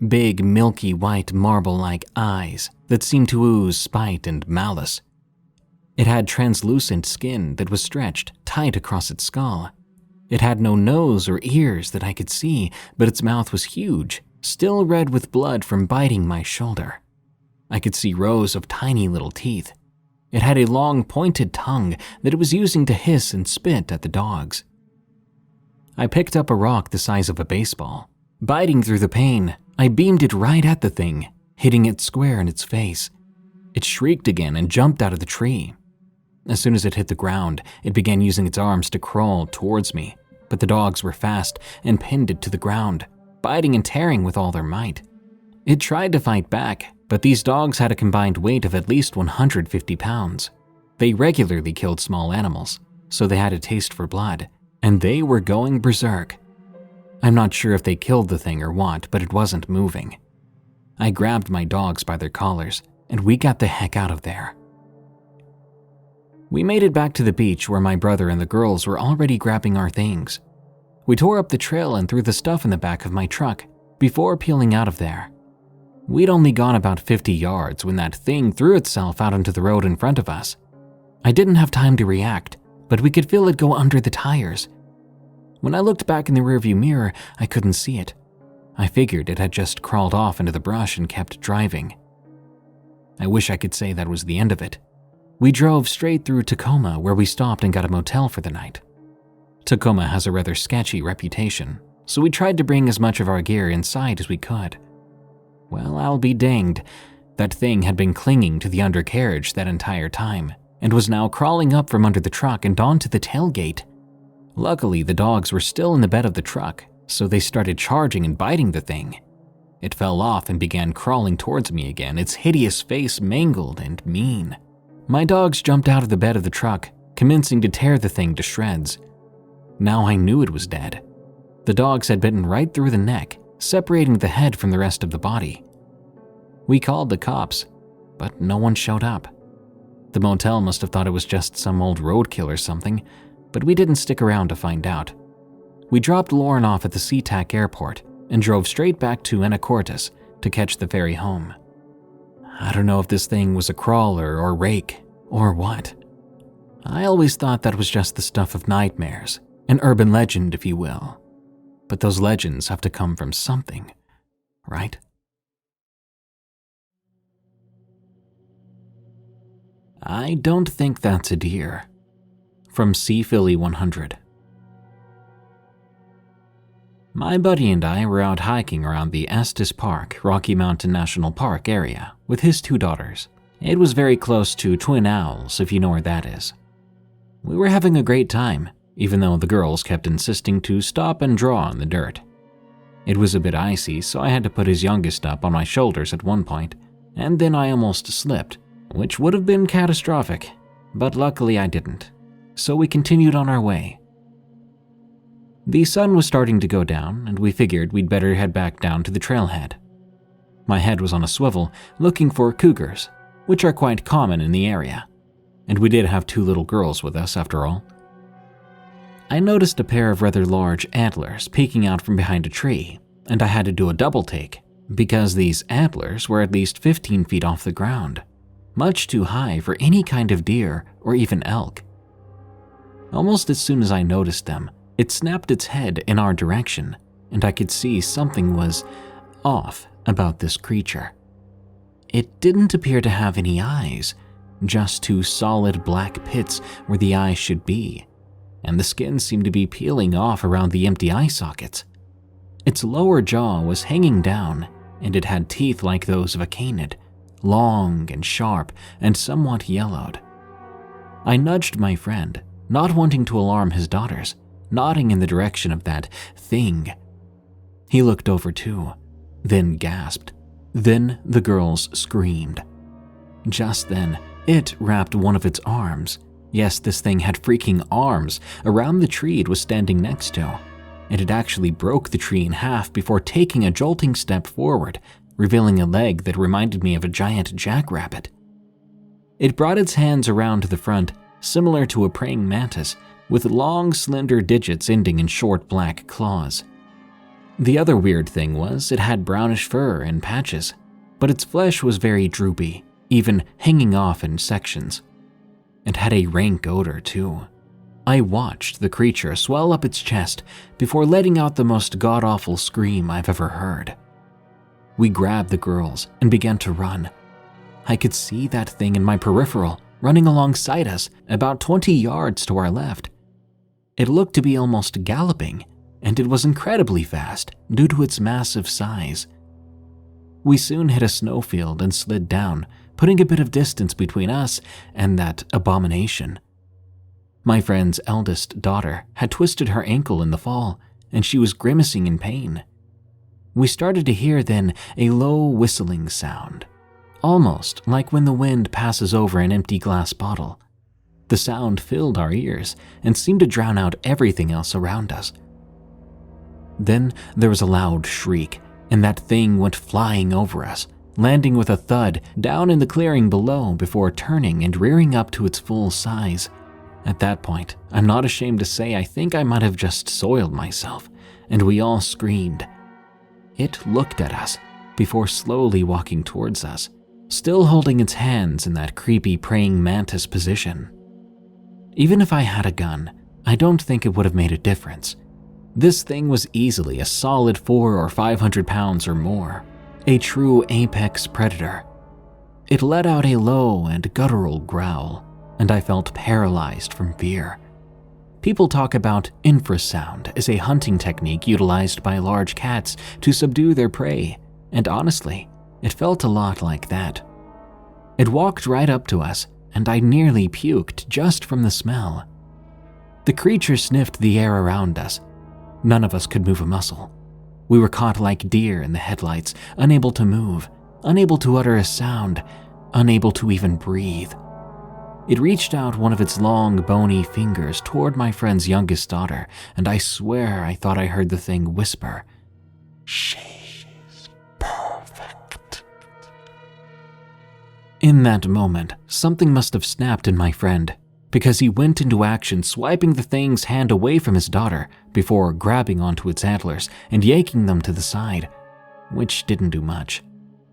Big, milky white marble-like eyes that seemed to ooze spite and malice. It had translucent skin that was stretched tight across its skull. It had no nose or ears that I could see, but its mouth was huge, still red with blood from biting my shoulder. I could see rows of tiny little teeth. It had a long, pointed tongue that it was using to hiss and spit at the dogs. I picked up a rock the size of a baseball. Biting through the pain, I beamed it right at the thing, hitting it square in its face. It shrieked again and jumped out of the tree. As soon as it hit the ground, it began using its arms to crawl towards me, but the dogs were fast and pinned it to the ground, biting and tearing with all their might. It tried to fight back, but these dogs had a combined weight of at least 150 pounds. They regularly killed small animals, so they had a taste for blood, and they were going berserk. I'm not sure if they killed the thing or what, but it wasn't moving. I grabbed my dogs by their collars, and we got the heck out of there. We made it back to the beach where my brother and the girls were already grabbing our things. We tore up the trail and threw the stuff in the back of my truck before peeling out of there. We'd only gone about 50 yards when that thing threw itself out onto the road in front of us. I didn't have time to react, but we could feel it go under the tires. When I looked back in the rearview mirror, I couldn't see it. I figured it had just crawled off into the brush and kept driving. I wish I could say that was the end of it. We drove straight through Tacoma, where we stopped and got a motel for the night. Tacoma has a rather sketchy reputation, so we tried to bring as much of our gear inside as we could. Well, I'll be danged. That thing had been clinging to the undercarriage that entire time, and was now crawling up from under the truck and onto the tailgate. Luckily, the dogs were still in the bed of the truck, so they started charging and biting the thing. It fell off and began crawling towards me again, its hideous face mangled and mean. My dogs jumped out of the bed of the truck, commencing to tear the thing to shreds. Now I knew it was dead. The dogs had bitten right through the neck, separating the head from the rest of the body. We called the cops, but no one showed up. The motel must have thought it was just some old roadkill or something, but we didn't stick around to find out. We dropped Lauren off at the SeaTac airport and drove straight back to Anacortes to catch the ferry home. I don't know if this thing was a crawler or rake or what. I always thought that was just the stuff of nightmares, an urban legend, if you will. But those legends have to come from something, right? I don't think that's a deer. From C. Philly 100. My buddy and I were out hiking around the Estes Park, Rocky Mountain National Park area with his 2 daughters. It was very close to Twin Owls, if you know where that is. We were having a great time, even though the girls kept insisting to stop and draw on the dirt. It was a bit icy, so I had to put his youngest up on my shoulders at one point, and then I almost slipped, which would have been catastrophic, but luckily I didn't. So we continued on our way. The sun was starting to go down, and we figured we'd better head back down to the trailhead. My head was on a swivel, looking for cougars, which are quite common in the area, and we did have 2 little girls with us after all. I noticed a pair of rather large antlers peeking out from behind a tree, and I had to do a double take, because these antlers were at least 15 feet off the ground, much too high for any kind of deer or even elk. Almost as soon as I noticed them, it snapped its head in our direction, and I could see something was off about this creature. It didn't appear to have any eyes, just 2 solid black pits where the eyes should be, and the skin seemed to be peeling off around the empty eye sockets. Its lower jaw was hanging down, and it had teeth like those of a canid, long and sharp and somewhat yellowed. I nudged my friend, not wanting to alarm his daughters, nodding in the direction of that thing. He looked over too, then gasped. Then the girls screamed. Just then, it wrapped one of its arms. Yes, this thing had freaking arms around the tree it was standing next to. It actually broke the tree in half before taking a jolting step forward, revealing a leg that reminded me of a giant jackrabbit. It brought its hands around to the front, similar to a praying mantis, with long, slender digits ending in short black claws. The other weird thing was it had brownish fur and patches, but its flesh was very droopy, even hanging off in sections. It had a rank odor too. I watched the creature swell up its chest before letting out the most god-awful scream I've ever heard. We grabbed the girls and began to run. I could see that thing in my peripheral, running alongside us, about 20 yards to our left. It looked to be almost galloping, and it was incredibly fast due to its massive size. We soon hit a snowfield and slid down, putting a bit of distance between us and that abomination. My friend's eldest daughter had twisted her ankle in the fall, and she was grimacing in pain. We started to hear then a low whistling sound, almost like when the wind passes over an empty glass bottle. The sound filled our ears and seemed to drown out everything else around us. Then there was a loud shriek, and that thing went flying over us, landing with a thud down in the clearing below before turning and rearing up to its full size. At that point, I'm not ashamed to say I think I might have just soiled myself, and we all screamed. It looked at us before slowly walking towards us, still holding its hands in that creepy praying mantis position. Even if I had a gun, I don't think it would have made a difference. This thing was easily a solid 400 or 500 pounds or more, a true apex predator. It let out a low and guttural growl, and I felt paralyzed from fear. People talk about infrasound as a hunting technique utilized by large cats to subdue their prey, and honestly, it felt a lot like that. It walked right up to us, and I nearly puked just from the smell. The creature sniffed the air around us. None of us could move a muscle. We were caught like deer in the headlights, unable to move, unable to utter a sound, unable to even breathe. It reached out one of its long, bony fingers toward my friend's youngest daughter, and I swear I thought I heard the thing whisper, "She's perfect." In that moment, something must have snapped in my friend, because he went into action, swiping the thing's hand away from his daughter before grabbing onto its antlers and yanking them to the side, which didn't do much,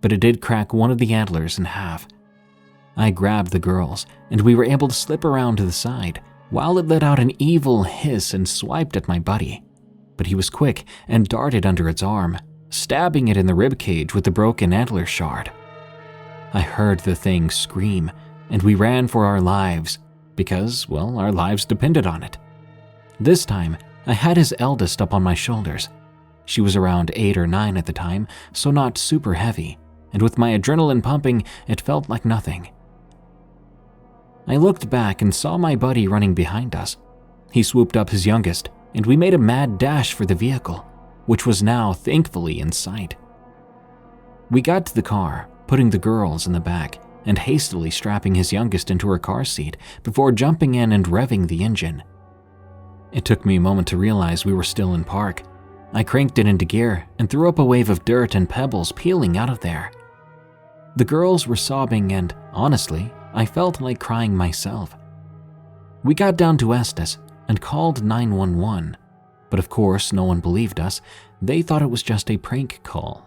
but it did crack one of the antlers in half. I grabbed the girls, and we were able to slip around to the side, while it let out an evil hiss and swiped at my buddy. But he was quick and darted under its arm, stabbing it in the ribcage with the broken antler shard. I heard the thing scream, and we ran for our lives, because, well, our lives depended on it. This time, I had his eldest up on my shoulders. She was around 8 or 9 at the time, so not super heavy, and with my adrenaline pumping, it felt like nothing. I looked back and saw my buddy running behind us. He swooped up his youngest, and we made a mad dash for the vehicle, which was now thankfully in sight. We got to the car, putting the girls in the back, and hastily strapping his youngest into her car seat before jumping in and revving the engine. It took me a moment to realize we were still in park. I cranked it into gear and threw up a wave of dirt and pebbles peeling out of there. The girls were sobbing and, honestly, I felt like crying myself. We got down to Estes and called 911, but of course no one believed us. They thought it was just a prank call.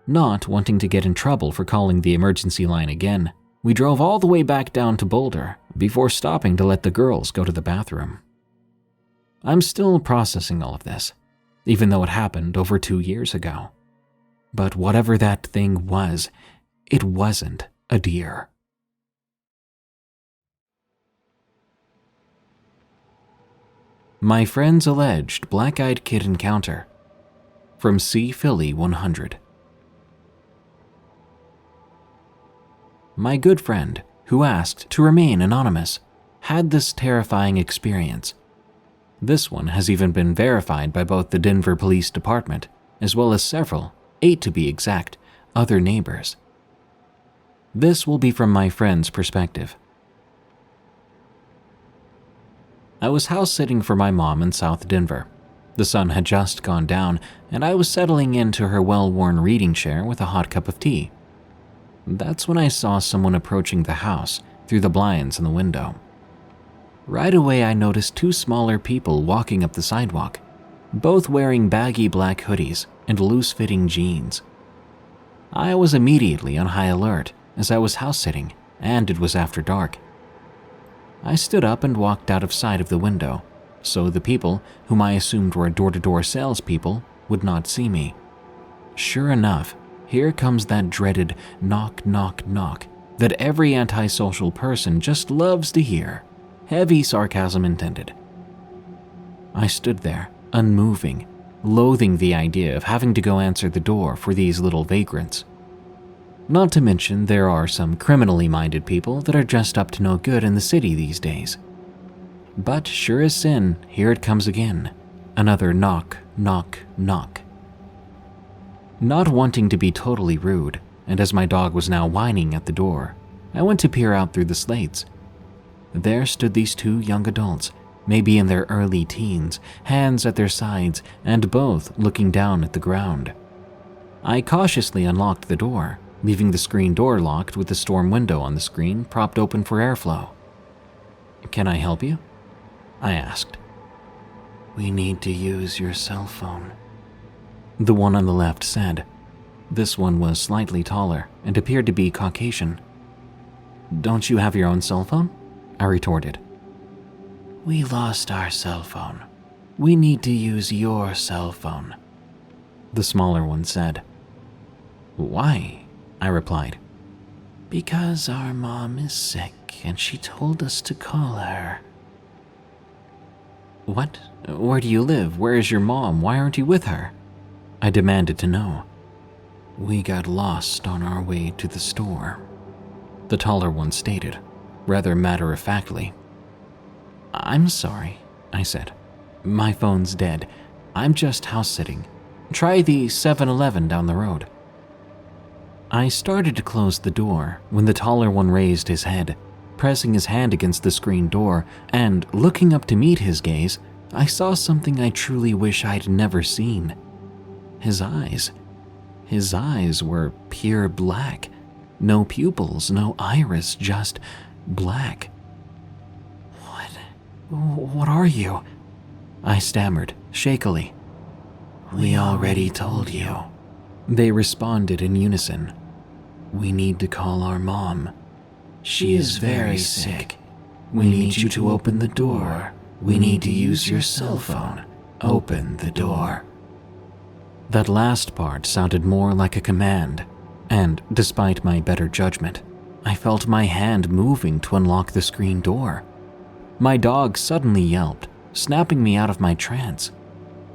Not wanting to get in trouble for calling the emergency line again, we drove all the way back down to Boulder before stopping to let the girls go to the bathroom. I'm still processing all of this, even though it happened over 2 years ago. But whatever that thing was, it wasn't a deer. My friend's alleged black-eyed kid encounter, from C. Philly 100. My good friend, who asked to remain anonymous, had this terrifying experience. This one has even been verified by both the Denver Police Department, as well as several, 8 to be exact, other neighbors. This will be from my friend's perspective. I was house sitting for my mom in South Denver. The sun had just gone down, and I was settling into her well-worn reading chair with a hot cup of tea. That's when I saw someone approaching the house through the blinds in the window. Right away, I noticed 2 smaller people walking up the sidewalk, both wearing baggy black hoodies and loose-fitting jeans. I was immediately on high alert as I was house-sitting, and it was after dark. I stood up and walked out of sight of the window, so the people, whom I assumed were door-to-door salespeople, would not see me. Sure enough, here comes that dreaded knock, knock, knock that every antisocial person just loves to hear. Heavy sarcasm intended. I stood there, unmoving, loathing the idea of having to go answer the door for these little vagrants. Not to mention there are some criminally minded people that are just up to no good in the city these days. But sure as sin, here it comes again. Another knock, knock, knock. Not wanting to be totally rude, and as my dog was now whining at the door, I went to peer out through the slates. There stood these 2 young adults, maybe in their early teens, hands at their sides, and both looking down at the ground. I cautiously unlocked the door, leaving the screen door locked with the storm window on the screen propped open for airflow. "Can I help you?" I asked. "We need to use your cell phone," the one on the left said. This one was slightly taller and appeared to be Caucasian. "Don't you have your own cell phone?" I retorted. "We lost our cell phone. We need to use your cell phone," the smaller one said. "Why?" I replied. "Because our mom is sick and she told us to call her." "What? Where do you live? Where is your mom? Why aren't you with her?" I demanded to know. "We got lost on our way to the store," the taller one stated, rather matter-of-factly. "I'm sorry," I said. "My phone's dead. I'm just house-sitting. Try the 7-Eleven down the road." I started to close the door when the taller one raised his head, pressing his hand against the screen door, and looking up to meet his gaze, I saw something I truly wish I'd never seen. His eyes. His eyes were pure black. No pupils, no iris, just black. What are you?" I stammered, shakily. "We already told you," they responded in unison. "We need to call our mom. She is very sick. We need you to open the door. We need to use your cell phone. Open the door." That last part sounded more like a command, and despite my better judgment, I felt my hand moving to unlock the screen door. My dog suddenly yelped, snapping me out of my trance.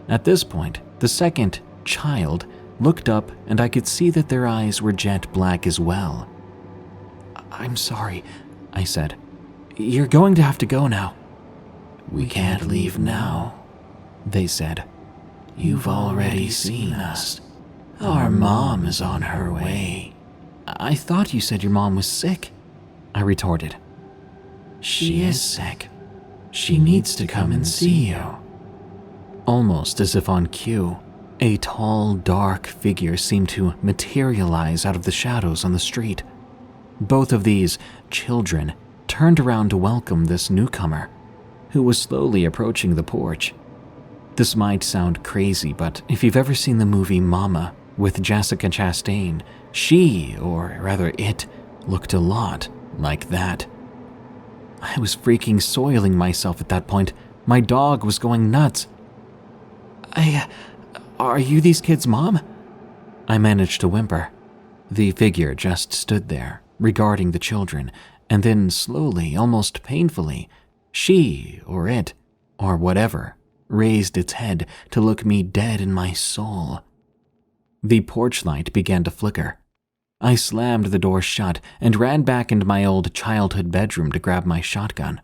At this point, the second child looked up and I could see that their eyes were jet black as well. "I'm sorry," I said. "You're going to have to go now." "We can't leave now," they said. "You've already seen us. Our mom is on her way." "I thought you said your mom was sick," I retorted. "She is sick. She needs to come and see you." Almost as if on cue, a tall, dark figure seemed to materialize out of the shadows on the street. Both of these children turned around to welcome this newcomer, who was slowly approaching the porch. This might sound crazy, but if you've ever seen the movie Mama with Jessica Chastain, she, or rather it, looked a lot like that. I was freaking soiling myself at that point. My dog was going nuts. Are you these kids' mom?" I managed to whimper. The figure just stood there, regarding the children, and then slowly, almost painfully, she, or it, or whatever, raised its head to look me dead in my soul. The porch light began to flicker. I slammed the door shut and ran back into my old childhood bedroom to grab my shotgun.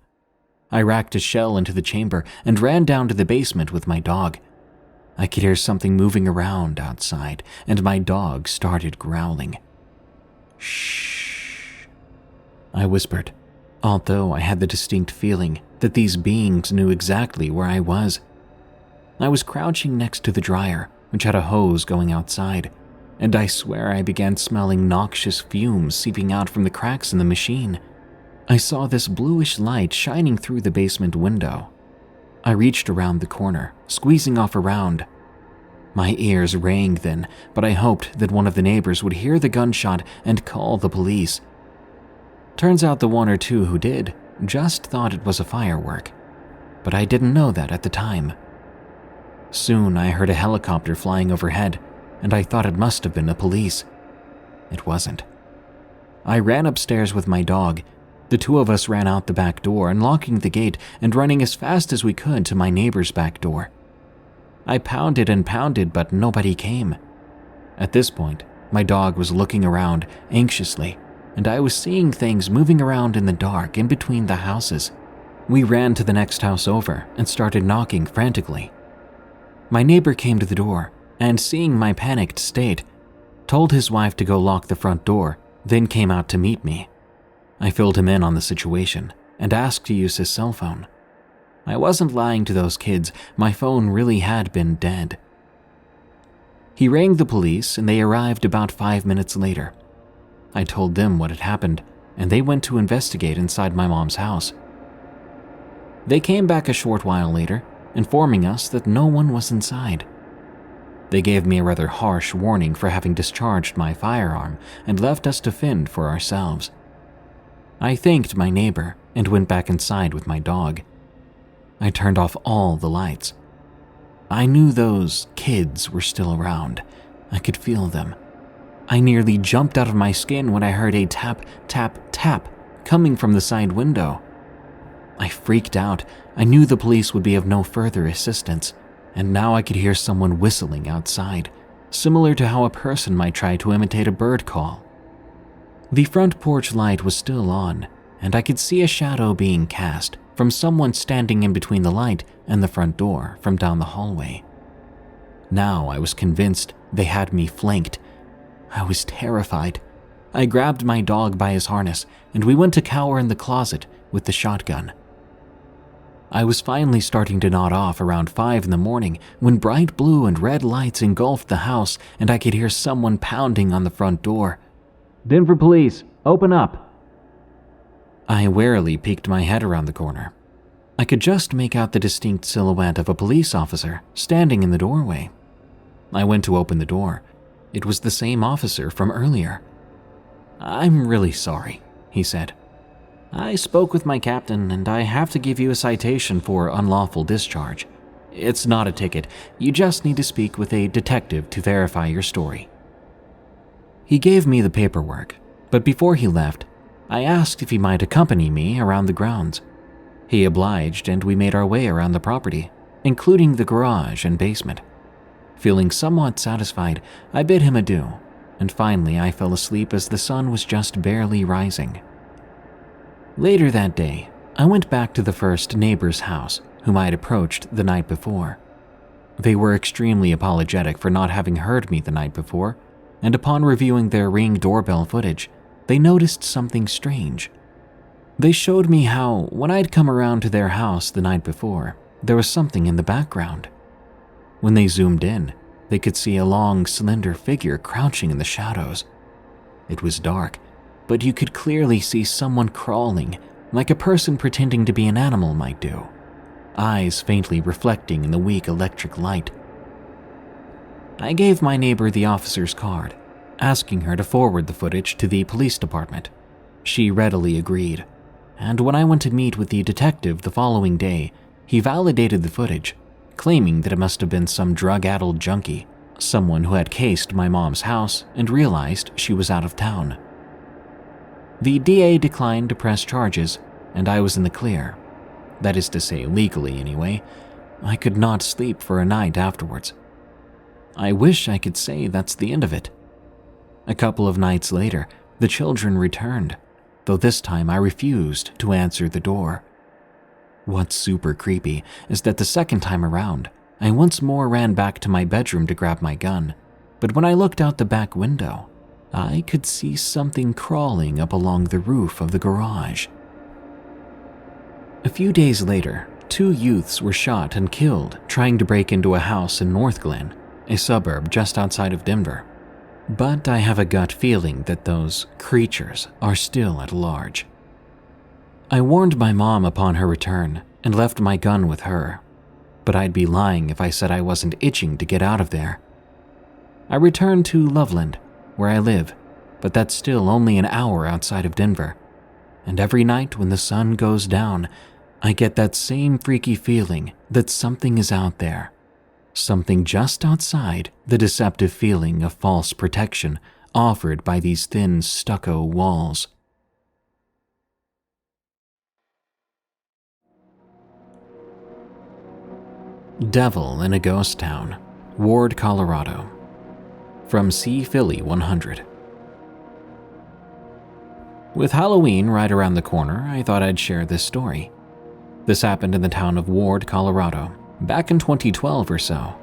I racked a shell into the chamber and ran down to the basement with my dog. I could hear something moving around outside, and my dog started growling. "Shh," I whispered, although I had the distinct feeling that these beings knew exactly where I was. I was crouching next to the dryer, which had a hose going outside, and I swear I began smelling noxious fumes seeping out from the cracks in the machine. I saw this bluish light shining through the basement window. I reached around the corner, squeezing off around. My ears rang then, but I hoped that one of the neighbors would hear the gunshot and call the police. Turns out the one or two who did just thought it was a firework, but I didn't know that at the time. Soon I heard a helicopter flying overhead, and I thought it must have been the police. It wasn't. I ran upstairs with my dog. The two of us ran out the back door, unlocking the gate and running as fast as we could to my neighbor's back door. I pounded and pounded, but nobody came. At this point, my dog was looking around anxiously, and I was seeing things moving around in the dark in between the houses. We ran to the next house over and started knocking frantically. My neighbor came to the door and, seeing my panicked state, told his wife to go lock the front door, then came out to meet me. I filled him in on the situation and asked to use his cell phone. I wasn't lying to those kids, my phone really had been dead. He rang the police and they arrived about 5 minutes later. I told them what had happened and they went to investigate inside my mom's house. They came back a short while later, informing us that no one was inside. They gave me a rather harsh warning for having discharged my firearm and left us to fend for ourselves. I thanked my neighbor and went back inside with my dog. I turned off all the lights. I knew those kids were still around. I could feel them. I nearly jumped out of my skin when I heard a tap, tap, tap coming from the side window. I freaked out. I knew the police would be of no further assistance, and now I could hear someone whistling outside, similar to how a person might try to imitate a bird call. The front porch light was still on, and I could see a shadow being cast from someone standing in between the light and the front door from down the hallway. Now I was convinced they had me flanked. I was terrified. I grabbed my dog by his harness, and we went to cower in the closet with the shotgun. I was finally starting to nod off around 5 in the morning when bright blue and red lights engulfed the house and I could hear someone pounding on the front door. "Denver police, open up!" I warily peeked my head around the corner. I could just make out the distinct silhouette of a police officer standing in the doorway. I went to open the door. It was the same officer from earlier. "I'm really sorry," he said. "I spoke with my captain and I have to give you a citation for unlawful discharge. It's not a ticket, you just need to speak with a detective to verify your story." He gave me the paperwork, but before he left, I asked if he might accompany me around the grounds. He obliged and we made our way around the property, including the garage and basement. Feeling somewhat satisfied, I bid him adieu, and finally I fell asleep as the sun was just barely rising. Later that day, I went back to the first neighbor's house, whom I had approached the night before. They were extremely apologetic for not having heard me the night before, and upon reviewing their Ring doorbell footage, they noticed something strange. They showed me how, when I'd come around to their house the night before, there was something in the background. When they zoomed in, they could see a long, slender figure crouching in the shadows. It was dark, but you could clearly see someone crawling, like a person pretending to be an animal might do, eyes faintly reflecting in the weak electric light. I gave my neighbor the officer's card, asking her to forward the footage to the police department. She readily agreed, and when I went to meet with the detective the following day, he validated the footage, claiming that it must have been some drug-addled junkie, someone who had cased my mom's house and realized she was out of town. The DA declined to press charges, and I was in the clear. That is to say, legally anyway. I could not sleep for a night afterwards. I wish I could say that's the end of it. A couple of nights later, the children returned, though this time I refused to answer the door. What's super creepy is that the second time around, I once more ran back to my bedroom to grab my gun, but when I looked out the back window, I could see something crawling up along the roof of the garage. A few days later, 2 youths were shot and killed trying to break into a house in North Glen, a suburb just outside of Denver. But I have a gut feeling that those creatures are still at large. I warned my mom upon her return and left my gun with her, but I'd be lying if I said I wasn't itching to get out of there. I returned to Loveland, where I live, but that's still only an hour outside of Denver, and every night when the sun goes down, I get that same freaky feeling that something is out there, something just outside the deceptive feeling of false protection offered by these thin stucco walls. Devil in a Ghost Town, Ward, Colorado. From C. Philly 100. With Halloween right around the corner, I thought I'd share this story. This happened in the town of Ward, Colorado, back in 2012 or so.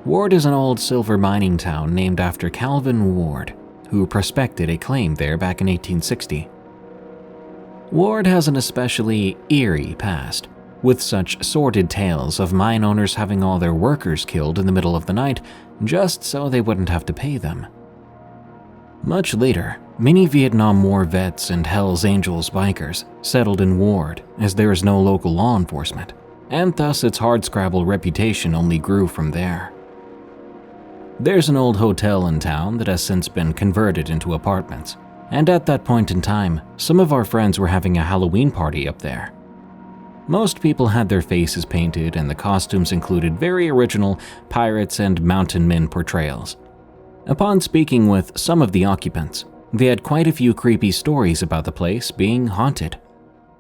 Ward is an old silver mining town named after Calvin Ward, who prospected a claim there back in 1860. Ward has an especially eerie past, with such sordid tales of mine owners having all their workers killed in the middle of the night just so they wouldn't have to pay them. Much later, many Vietnam War vets and Hells Angels bikers settled in Ward as there is no local law enforcement, and thus its hardscrabble reputation only grew from there. There's an old hotel in town that has since been converted into apartments, and at that point in time, some of our friends were having a Halloween party up there. Most people had their faces painted, and the costumes included very original pirates and mountain men portrayals. Upon speaking with some of the occupants, they had quite a few creepy stories about the place being haunted.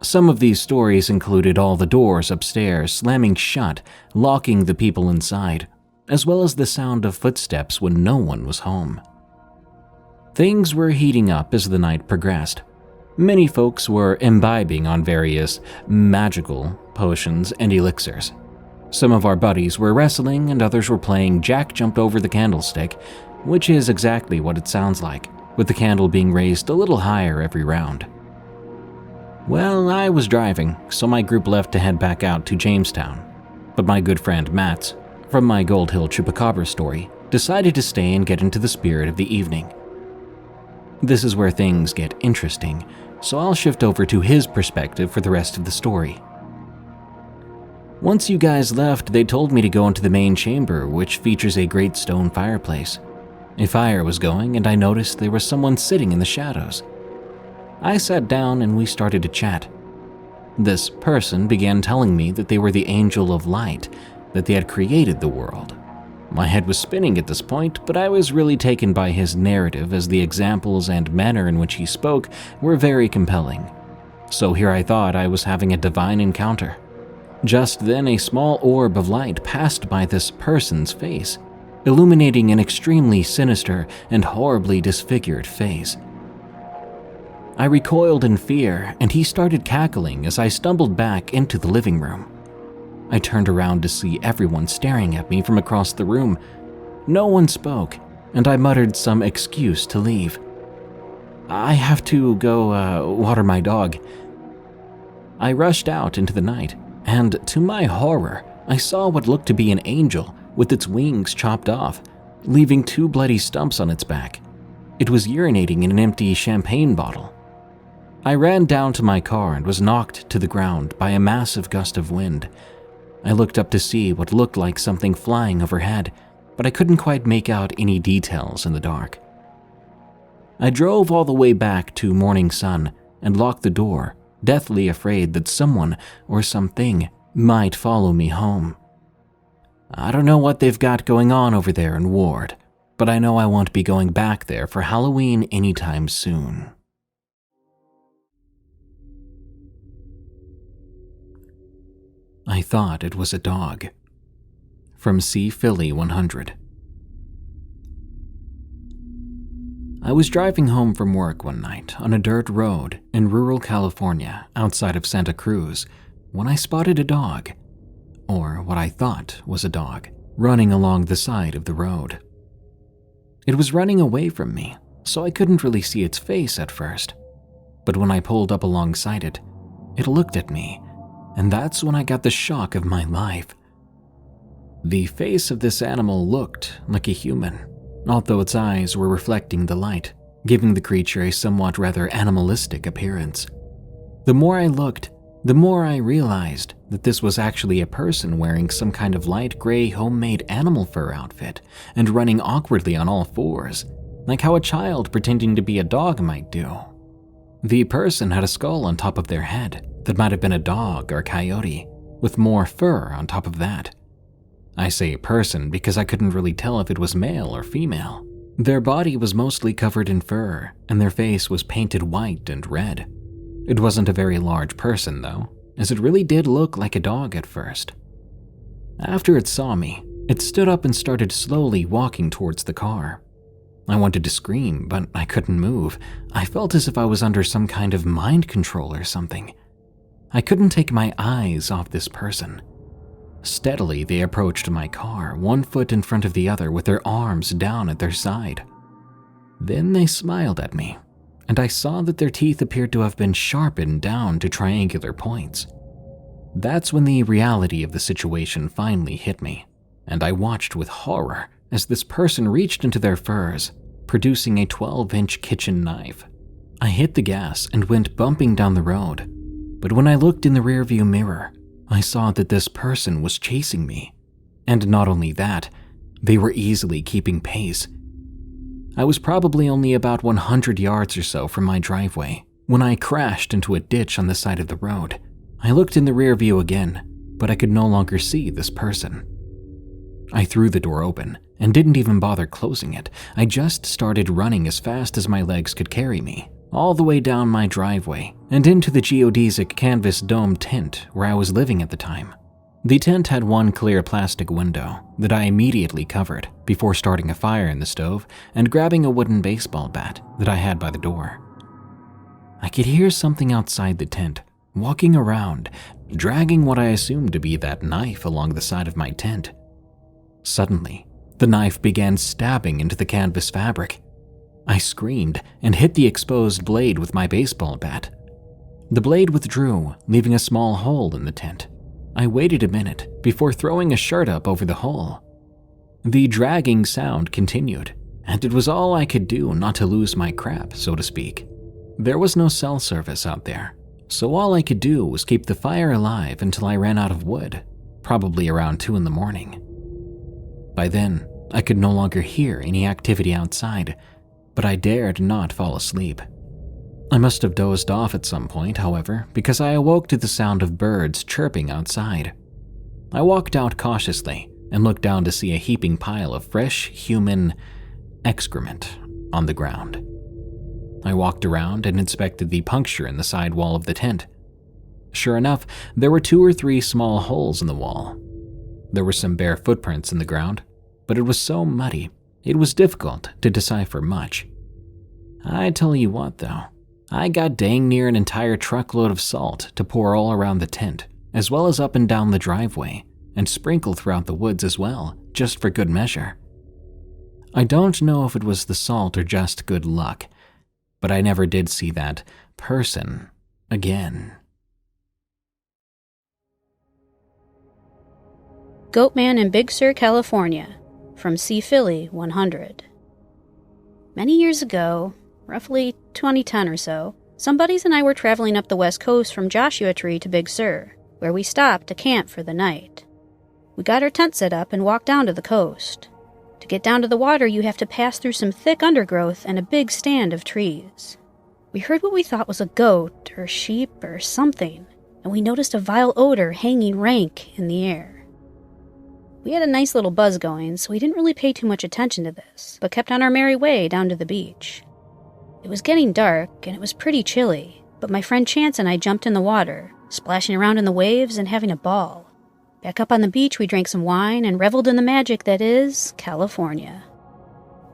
Some of these stories included all the doors upstairs slamming shut, locking the people inside, as well as the sound of footsteps when no one was home. Things were heating up as the night progressed. Many folks were imbibing on various magical potions and elixirs. Some of our buddies were wrestling and others were playing Jack Jumped Over the Candlestick, which is exactly what it sounds like, with the candle being raised a little higher every round. Well, I was driving, so my group left to head back out to Jamestown. But my good friend Matt, from my Gold Hill Chupacabra story, decided to stay and get into the spirit of the evening. This is where things get interesting, so I'll shift over to his perspective for the rest of the story. Once you guys left, they told me to go into the main chamber, which features a great stone fireplace. A fire was going, and I noticed there was someone sitting in the shadows. I sat down and we started to chat. This person began telling me that they were the angel of light, that they had created the world. My head was spinning at this point, but I was really taken by his narrative as the examples and manner in which he spoke were very compelling. So here I thought I was having a divine encounter. Just then a small orb of light passed by this person's face, illuminating an extremely sinister and horribly disfigured face. I recoiled in fear, and he started cackling as I stumbled back into the living room. I turned around to see everyone staring at me from across the room. No one spoke, and I muttered some excuse to leave. I have to go water my dog. I rushed out into the night, and to my horror, I saw what looked to be an angel with its wings chopped off, leaving 2 bloody stumps on its back. It was urinating in an empty champagne bottle. I ran down to my car and was knocked to the ground by a massive gust of wind. I looked up to see what looked like something flying overhead, but I couldn't quite make out any details in the dark. I drove all the way back to Morning Sun and locked the door, deathly afraid that someone or something might follow me home. I don't know what they've got going on over there in Ward, but I know I won't be going back there for Halloween anytime soon. I thought it was a dog. From C. Philly 100. I was driving home from work one night on a dirt road in rural California outside of Santa Cruz when I spotted a dog, or what I thought was a dog, running along the side of the road. It was running away from me, so I couldn't really see its face at first. But when I pulled up alongside it, it looked at me, and that's when I got the shock of my life. The face of this animal looked like a human, although its eyes were reflecting the light, giving the creature a somewhat rather animalistic appearance. The more I looked, the more I realized that this was actually a person wearing some kind of light gray homemade animal fur outfit and running awkwardly on all fours, like how a child pretending to be a dog might do. The person had a skull on top of their head that might have been a dog or coyote, with more fur on top of that. I say person because I couldn't really tell if it was male or female. Their body was mostly covered in fur, and their face was painted white and red. It wasn't a very large person though, as it really did look like a dog at first. After it saw me, it stood up and started slowly walking towards the car. I wanted to scream, but I couldn't move. I felt as if I was under some kind of mind control or something. I couldn't take my eyes off this person. Steadily, they approached my car, one foot in front of the other with their arms down at their side. Then they smiled at me, and I saw that their teeth appeared to have been sharpened down to triangular points. That's when the reality of the situation finally hit me, and I watched with horror as this person reached into their furs, producing a 12-inch kitchen knife. I hit the gas and went bumping down the road, but when I looked in the rearview mirror, I saw that this person was chasing me. And not only that, they were easily keeping pace. I was probably only about 100 yards or so from my driveway when I crashed into a ditch on the side of the road. I looked in the rear view again, but I could no longer see this person. I threw the door open and didn't even bother closing it. I just started running as fast as my legs could carry me, all the way down my driveway and into the geodesic canvas dome tent where I was living at the time. The tent had one clear plastic window that I immediately covered before starting a fire in the stove and grabbing a wooden baseball bat that I had by the door. I could hear something outside the tent, walking around, dragging what I assumed to be that knife along the side of my tent. Suddenly, the knife began stabbing into the canvas fabric. I screamed and hit the exposed blade with my baseball bat. The blade withdrew, leaving a small hole in the tent. I waited a minute before throwing a shirt up over the hole. The dragging sound continued, and it was all I could do not to lose my crap, so to speak. There was no cell service out there, so all I could do was keep the fire alive until I ran out of wood, probably around 2 a.m. By then, I could no longer hear any activity outside, but I dared not fall asleep. I must have dozed off at some point, however, because I awoke to the sound of birds chirping outside. I walked out cautiously and looked down to see a heaping pile of fresh human excrement on the ground. I walked around and inspected the puncture in the side wall of the tent. Sure enough, there were 2 or 3 small holes in the wall. There were some bare footprints in the ground, but it was so muddy, it was difficult to decipher much. I tell you what though, I got dang near an entire truckload of salt to pour all around the tent, as well as up and down the driveway, and sprinkle throughout the woods as well, just for good measure. I don't know if it was the salt or just good luck, but I never did see that person again. Goatman in Big Sur, California, from C. Philly 100. Many years ago, roughly 2010 or so, some buddies and I were traveling up the west coast from Joshua Tree to Big Sur, where we stopped to camp for the night. We got our tent set up and walked down to the coast. To get down to the water, you have to pass through some thick undergrowth and a big stand of trees. We heard what we thought was a goat or sheep or something, and we noticed a vile odor hanging rank in the air. We had a nice little buzz going, so we didn't really pay too much attention to this, but kept on our merry way down to the beach. It was getting dark, and it was pretty chilly, but my friend Chance and I jumped in the water, splashing around in the waves and having a ball. Back up on the beach, we drank some wine and reveled in the magic that is California.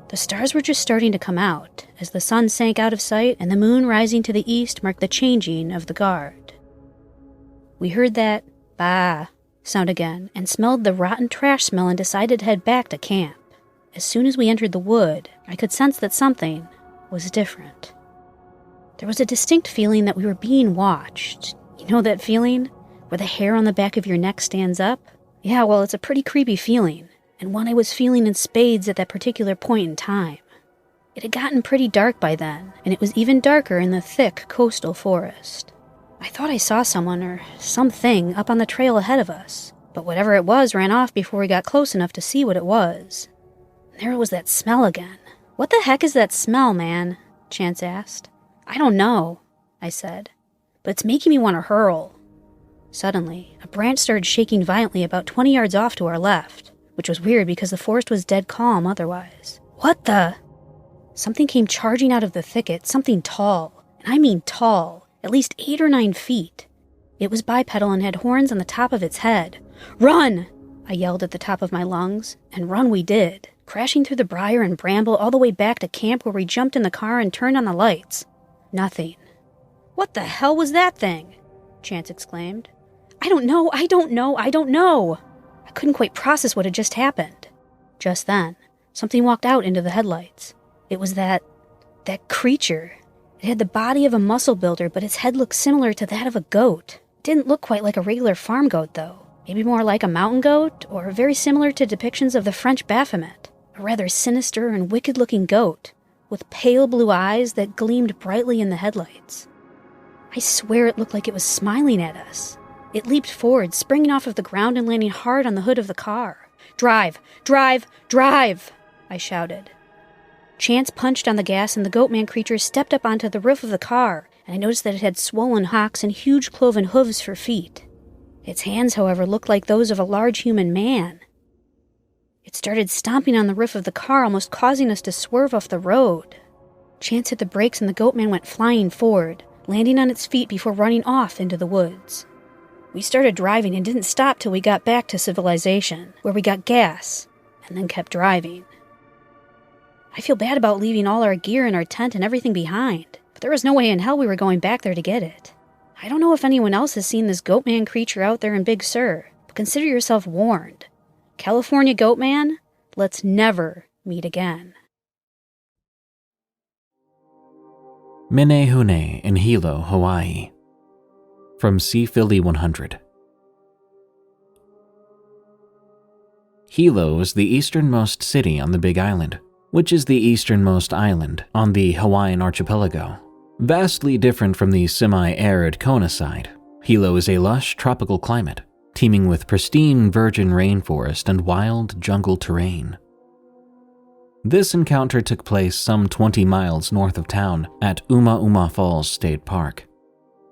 The stars were just starting to come out, as the sun sank out of sight and the moon rising to the east marked the changing of the guard. We heard that bah sound again and smelled the rotten trash smell and decided to head back to camp. As soon as we entered the wood, I could sense that something was different. There was a distinct feeling that we were being watched. You know that feeling where the hair on the back of your neck stands up? Yeah, well, it's a pretty creepy feeling, and one I was feeling in spades at that particular point in time. It had gotten pretty dark by then, and it was even darker in the thick coastal forest. I thought I saw someone or something up on the trail ahead of us, but whatever it was ran off before we got close enough to see what it was. There was that smell again. What the heck is that smell, man? Chance asked. I don't know, I said, but it's making me want to hurl. Suddenly, a branch started shaking violently about 20 yards off to our left, which was weird because the forest was dead calm otherwise. What the? Something came charging out of the thicket, something tall, and I mean tall, at least 8 or 9 feet. It was bipedal and had horns on the top of its head. Run! I yelled at the top of my lungs, and run we did, crashing through the briar and bramble all the way back to camp where we jumped in the car and turned on the lights. Nothing. What the hell was that thing? Chance exclaimed. I don't know. I couldn't quite process what had just happened. Just then, something walked out into the headlights. It was that creature. It had the body of a muscle builder, but its head looked similar to that of a goat. It didn't look quite like a regular farm goat, though. Maybe more like a mountain goat, or very similar to depictions of the French Baphomet. A rather sinister and wicked-looking goat, with pale blue eyes that gleamed brightly in the headlights. I swear it looked like it was smiling at us. It leaped forward, springing off of the ground and landing hard on the hood of the car. Drive! Drive! Drive! I shouted. Chance punched on the gas and the Goatman creature stepped up onto the roof of the car, and I noticed that it had swollen hocks and huge cloven hooves for feet. Its hands, however, looked like those of a large human man. It started stomping on the roof of the car, almost causing us to swerve off the road. Chance hit the brakes and the Goatman went flying forward, landing on its feet before running off into the woods. We started driving and didn't stop till we got back to civilization, where we got gas, and then kept driving. I feel bad about leaving all our gear and our tent and everything behind, but there was no way in hell we were going back there to get it. I don't know if anyone else has seen this Goatman creature out there in Big Sur, but consider yourself warned. California Goatman, let's never meet again. Menehune in Hilo, Hawaii. From Philly 100. Hilo is the easternmost city on the Big Island, which is the easternmost island on the Hawaiian archipelago. Vastly different from the semi-arid Kona side, Hilo is a lush tropical climate, teeming with pristine virgin rainforest and wild jungle terrain. This encounter took place some 20 miles north of town at Uma Uma Falls State Park.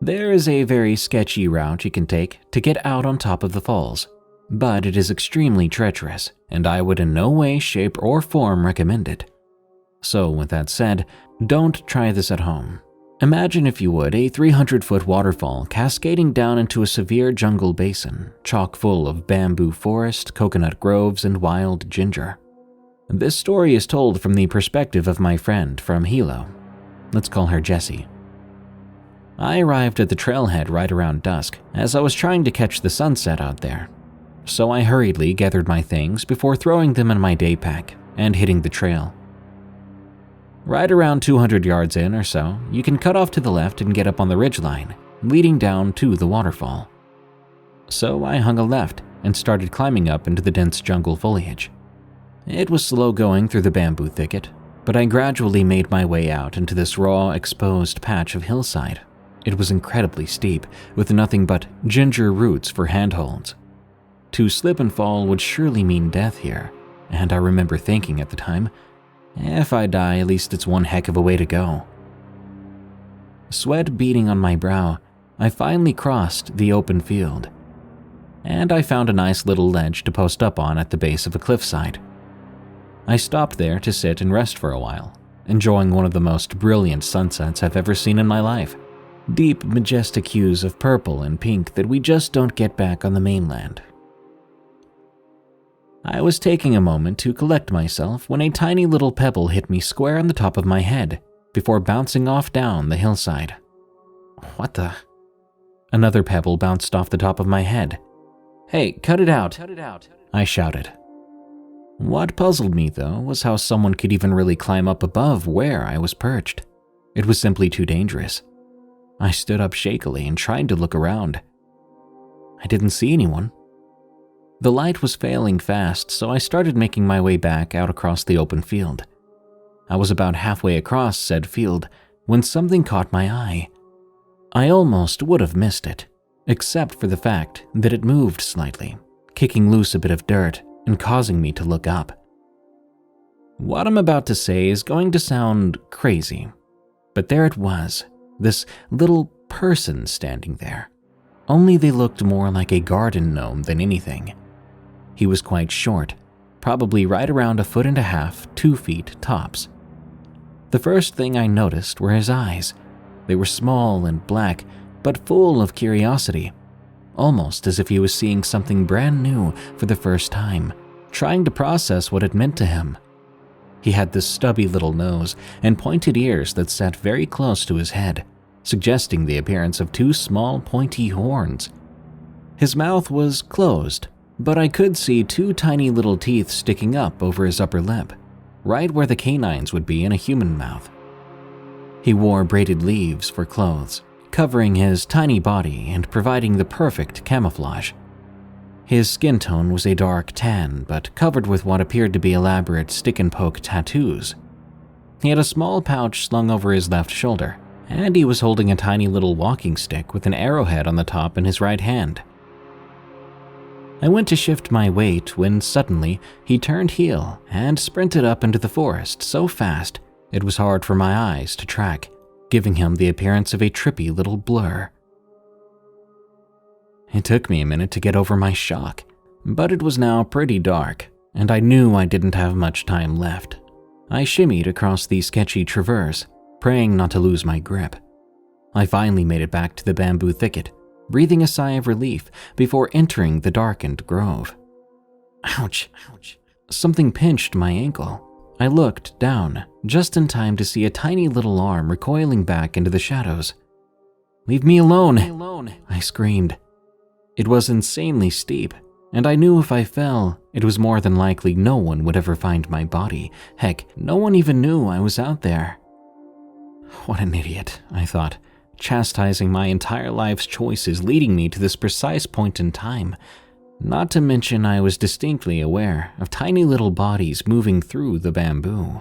There is a very sketchy route you can take to get out on top of the falls, but it is extremely treacherous, and I would in no way, shape, or form recommend it. So with that said, don't try this at home. Imagine, if you would, a 300-foot waterfall cascading down into a severe jungle basin, chock full of bamboo forest, coconut groves, and wild ginger. This story is told from the perspective of my friend from Hilo. Let's call her Jessie. I arrived at the trailhead right around dusk, as I was trying to catch the sunset out there. So I hurriedly gathered my things before throwing them in my day pack and hitting the trail. Right around 200 yards in or so, you can cut off to the left and get up on the ridgeline, leading down to the waterfall. So I hung a left and started climbing up into the dense jungle foliage. It was slow going through the bamboo thicket, but I gradually made my way out into this raw, exposed patch of hillside. It was incredibly steep, with nothing but ginger roots for handholds. To slip and fall would surely mean death here, and I remember thinking at the time, if I die, at least it's one heck of a way to go. Sweat beading on my brow, I finally crossed the open field, and I found a nice little ledge to post up on at the base of a cliffside. I stopped there to sit and rest for a while, enjoying one of the most brilliant sunsets I've ever seen in my life. Deep, majestic hues of purple and pink that we just don't get back on the mainland. I was taking a moment to collect myself when a tiny little pebble hit me square on the top of my head before bouncing off down the hillside. What the? Another pebble bounced off the top of my head. "Hey, cut it out," I shouted. What puzzled me, though, was how someone could even really climb up above where I was perched. It was simply too dangerous. I stood up shakily and tried to look around. I didn't see anyone. The light was failing fast, so I started making my way back out across the open field. I was about halfway across said field when something caught my eye. I almost would have missed it, except for the fact that it moved slightly, kicking loose a bit of dirt and causing me to look up. What I'm about to say is going to sound crazy, but there it was, this little person standing there. Only they looked more like a garden gnome than anything. He was quite short, probably right around 1.5 feet, 2 feet tops. The first thing I noticed were his eyes. They were small and black, but full of curiosity, almost as if he was seeing something brand new for the first time, trying to process what it meant to him. He had this stubby little nose and pointed ears that sat very close to his head, suggesting the appearance of 2 small pointy horns. His mouth was closed, but I could see 2 tiny little teeth sticking up over his upper lip, right where the canines would be in a human mouth. He wore braided leaves for clothes, covering his tiny body and providing the perfect camouflage. His skin tone was a dark tan, but covered with what appeared to be elaborate stick-and-poke tattoos. He had a small pouch slung over his left shoulder, and he was holding a tiny little walking stick with an arrowhead on the top in his right hand. I went to shift my weight when suddenly he turned heel and sprinted up into the forest so fast it was hard for my eyes to track, giving him the appearance of a trippy little blur. It took me a minute to get over my shock, but it was now pretty dark, and I knew I didn't have much time left. I shimmied across the sketchy traverse, praying not to lose my grip. I finally made it back to the bamboo thicket, breathing a sigh of relief before entering the darkened grove. Ouch! Something pinched my ankle. I looked down, just in time to see a tiny little arm recoiling back into the shadows. "Leave me alone!" I screamed. It was insanely steep, and I knew if I fell, it was more than likely no one would ever find my body. Heck, no one even knew I was out there. What an idiot, I thought, chastising my entire life's choices leading me to this precise point in time. Not to mention I was distinctly aware of tiny little bodies moving through the bamboo.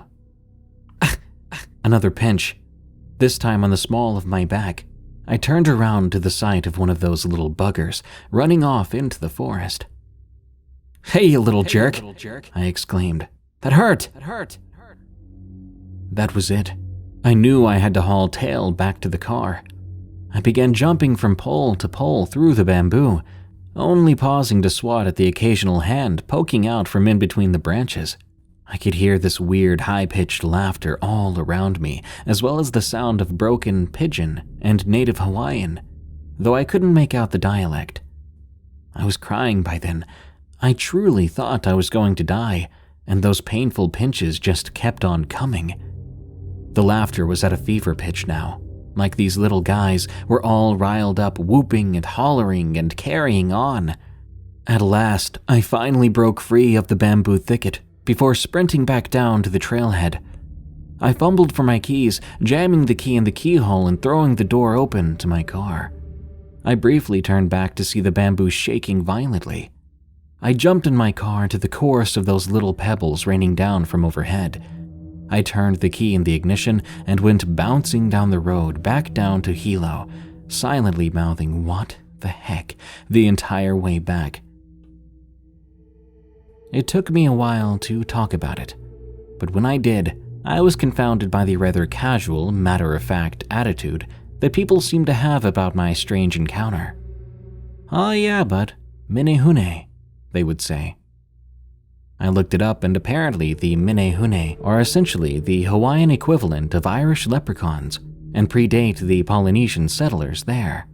Another pinch, this time on the small of my back. I turned around to the sight of one of those little buggers running off into the forest. "Hey, you little jerk!" I exclaimed. That hurt! That was it. I knew I had to haul tail back to the car. I began jumping from pole to pole through the bamboo, only pausing to swat at the occasional hand poking out from in between the branches. I could hear this weird high-pitched laughter all around me, as well as the sound of broken pidgin and native Hawaiian, though I couldn't make out the dialect. I was crying by then. I truly thought I was going to die, and those painful pinches just kept on coming. The laughter was at a fever pitch now, like these little guys were all riled up, whooping and hollering and carrying on. At last, I finally broke free of the bamboo thicket before sprinting back down to the trailhead. I fumbled for my keys, jamming the key in the keyhole and throwing the door open to my car. I briefly turned back to see the bamboo shaking violently. I jumped in my car to the chorus of those little pebbles raining down from overhead. I turned the key in the ignition and went bouncing down the road back down to Hilo, silently mouthing "what the heck" the entire way back. It took me a while to talk about it, but when I did, I was confounded by the rather casual, matter-of-fact attitude that people seemed to have about my strange encounter. "Oh yeah, but Menehune," they would say. I looked it up, and apparently the Menehune are essentially the Hawaiian equivalent of Irish leprechauns and predate the Polynesian settlers there.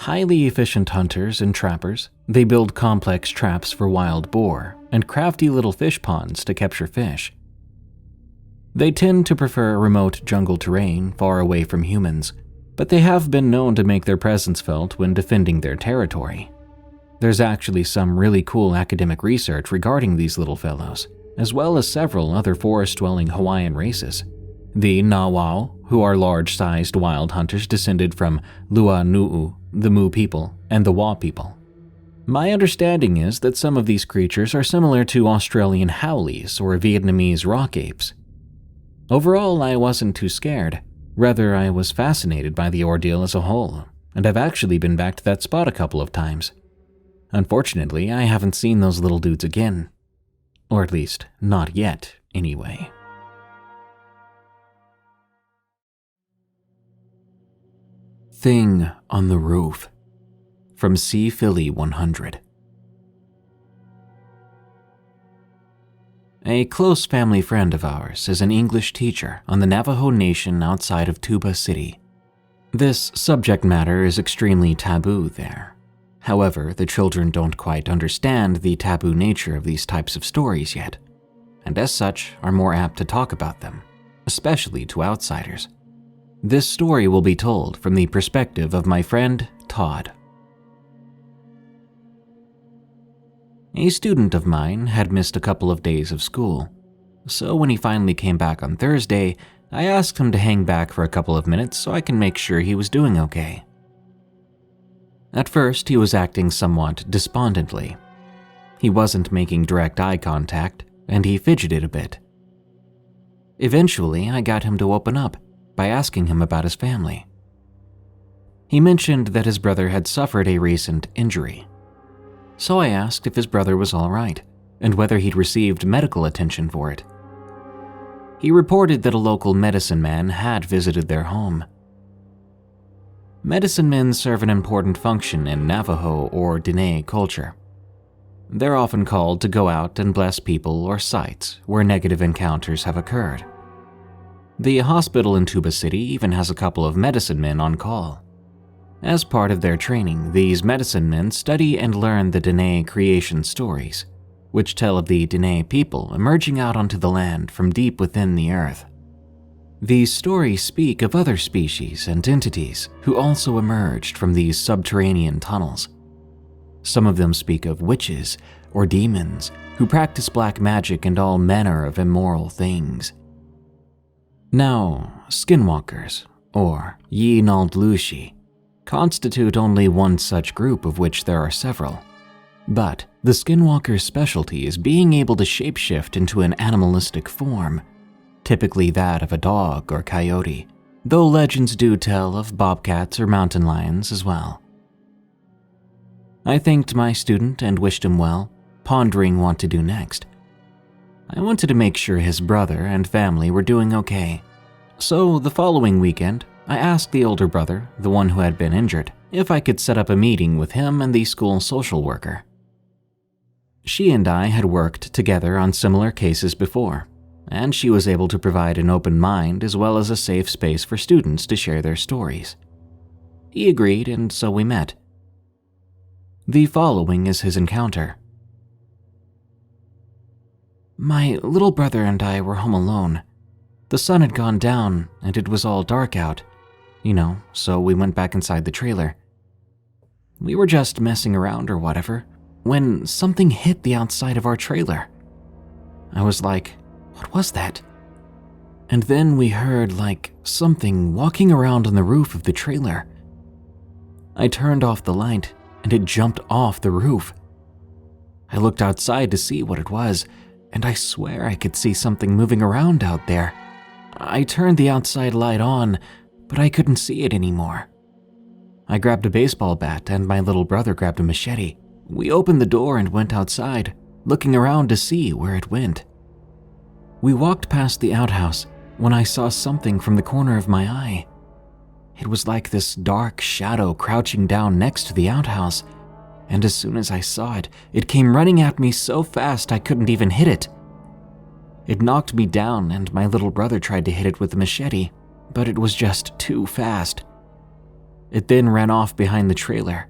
Highly efficient hunters and trappers, they build complex traps for wild boar and crafty little fish ponds to capture fish. They tend to prefer remote jungle terrain far away from humans, but they have been known to make their presence felt when defending their territory. There's actually some really cool academic research regarding these little fellows, as well as several other forest-dwelling Hawaiian races. The Navajo, who are large-sized wild hunters descended from Luanu'u, the Mu people, and the Wa people. My understanding is that some of these creatures are similar to Australian howlies or Vietnamese rock apes. Overall, I wasn't too scared. Rather, I was fascinated by the ordeal as a whole, and I've actually been back to that spot a couple of times. Unfortunately, I haven't seen those little dudes again. Or at least, not yet, anyway. Thing on the Roof from Philly 100. A close family friend of ours is an English teacher on the Navajo Nation outside of Tuba City. This subject matter is extremely taboo there. However, the children don't quite understand the taboo nature of these types of stories yet, and as such are more apt to talk about them, especially to outsiders. This story will be told from the perspective of my friend, Todd. A student of mine had missed a couple of days of school, so when he finally came back on Thursday, I asked him to hang back for a couple of minutes so I can make sure he was doing okay. At first, he was acting somewhat despondently. He wasn't making direct eye contact, and he fidgeted a bit. Eventually, I got him to open up by asking him about his family. He mentioned that his brother had suffered a recent injury. So I asked if his brother was all right, and whether he'd received medical attention for it. He reported that a local medicine man had visited their home. Medicine men serve an important function in Navajo or Diné culture. They're often called to go out and bless people or sites where negative encounters have occurred. The hospital in Tuba City even has a couple of medicine men on call. As part of their training, these medicine men study and learn the Diné creation stories, which tell of the Diné people emerging out onto the land from deep within the earth. These stories speak of other species and entities who also emerged from these subterranean tunnels. Some of them speak of witches or demons who practice black magic and all manner of immoral things. Now, skinwalkers, or Yi-Nald-Lushi, constitute only one such group of which there are several. But the skinwalker's specialty is being able to shapeshift into an animalistic form, typically that of a dog or coyote, though legends do tell of bobcats or mountain lions as well. I thanked my student and wished him well, pondering what to do next. I wanted to make sure his brother and family were doing okay. So the following weekend, I asked the older brother, the one who had been injured, if I could set up a meeting with him and the school social worker. She and I had worked together on similar cases before, and she was able to provide an open mind as well as a safe space for students to share their stories. He agreed, and so we met. The following is his encounter. My little brother and I were home alone. The sun had gone down, and it was all dark out. So we went back inside the trailer. We were just messing around or whatever, when something hit the outside of our trailer. I was like, what was that? And then we heard something walking around on the roof of the trailer. I turned off the light, and it jumped off the roof. I looked outside to see what it was, and I swear I could see something moving around out there. I turned the outside light on, but I couldn't see it anymore. I grabbed a baseball bat and my little brother grabbed a machete. We opened the door and went outside, looking around to see where it went. We walked past the outhouse when I saw something from the corner of my eye. It was like this dark shadow crouching down next to the outhouse, and as soon as I saw it, it came running at me so fast I couldn't even hit it. It knocked me down, and my little brother tried to hit it with the machete, but it was just too fast. It then ran off behind the trailer.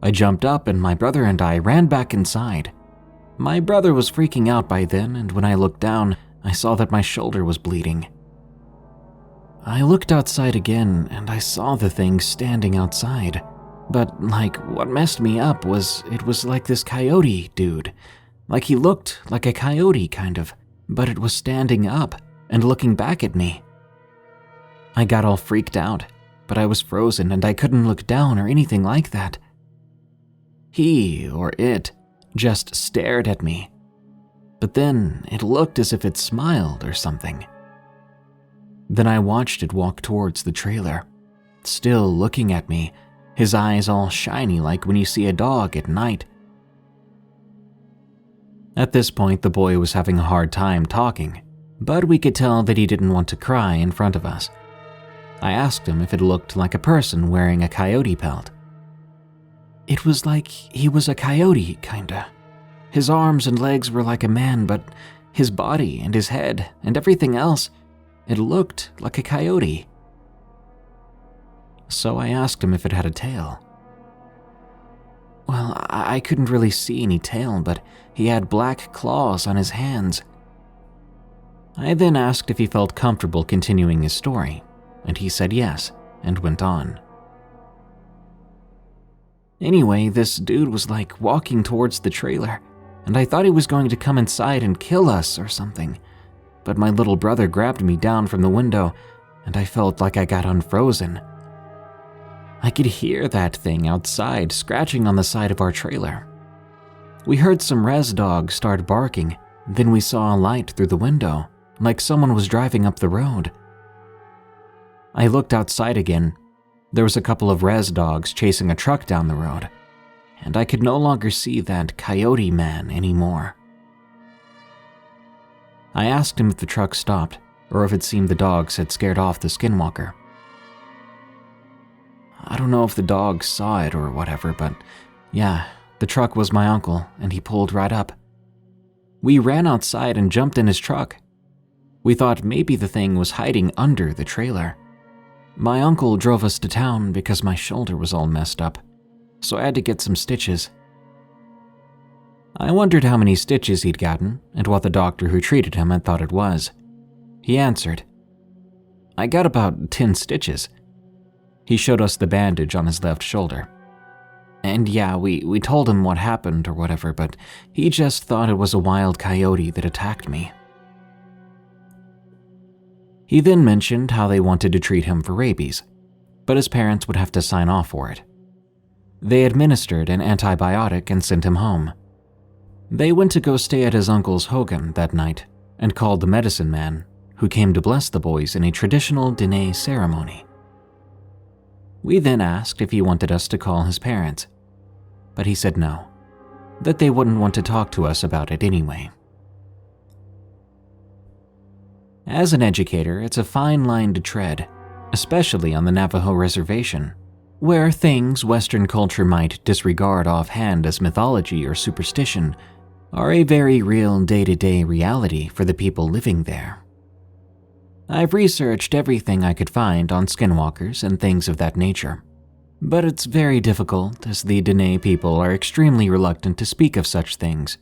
I jumped up, and my brother and I ran back inside. My brother was freaking out by then, and when I looked down, I saw that my shoulder was bleeding. I looked outside again and I saw the thing standing outside. But what messed me up was it was like this coyote dude. Like he looked like a coyote kind of, but it was standing up and looking back at me. I got all freaked out, but I was frozen and I couldn't look down or anything like that. He, or it, just stared at me. But then it looked as if it smiled or something. Then I watched it walk towards the trailer, still looking at me, his eyes all shiny like when you see a dog at night. At this point, the boy was having a hard time talking, but we could tell that he didn't want to cry in front of us. I asked him if it looked like a person wearing a coyote pelt. It was like he was a coyote, kinda. His arms and legs were like a man, but his body and his head and everything else, it looked like a coyote. So I asked him if it had a tail. Well, I couldn't really see any tail, but he had black claws on his hands. I then asked if he felt comfortable continuing his story, and he said yes, and went on. Anyway, this dude was walking towards the trailer, and I thought he was going to come inside and kill us or something. But my little brother grabbed me down from the window, and I felt like I got unfrozen. I could hear that thing outside scratching on the side of our trailer. We heard some res dogs start barking, then we saw a light through the window, like someone was driving up the road. I looked outside again. There was a couple of res dogs chasing a truck down the road, and I could no longer see that coyote man anymore. I asked him if the truck stopped, or if it seemed the dogs had scared off the Skinwalker. I don't know if the dogs saw it or whatever, but yeah, the truck was my uncle, and he pulled right up. We ran outside and jumped in his truck. We thought maybe the thing was hiding under the trailer. My uncle drove us to town because my shoulder was all messed up, so I had to get some stitches. I wondered how many stitches he'd gotten and what the doctor who treated him had thought it was. He answered, "I got about 10 stitches." He showed us the bandage on his left shoulder. And yeah, we told him what happened or whatever, but he just thought it was a wild coyote that attacked me. He then mentioned how they wanted to treat him for rabies, but his parents would have to sign off for it. They administered an antibiotic and sent him home. They went to go stay at his uncle's hogan that night and called the medicine man, who came to bless the boys in a traditional Diné ceremony. We then asked if he wanted us to call his parents, but he said no, that they wouldn't want to talk to us about it anyway. As an educator, it's a fine line to tread, especially on the Navajo reservation, where things Western culture might disregard offhand as mythology or superstition are a very real day-to-day reality for the people living there. I've researched everything I could find on skinwalkers and things of that nature, but it's very difficult as the Diné people are extremely reluctant to speak of such things,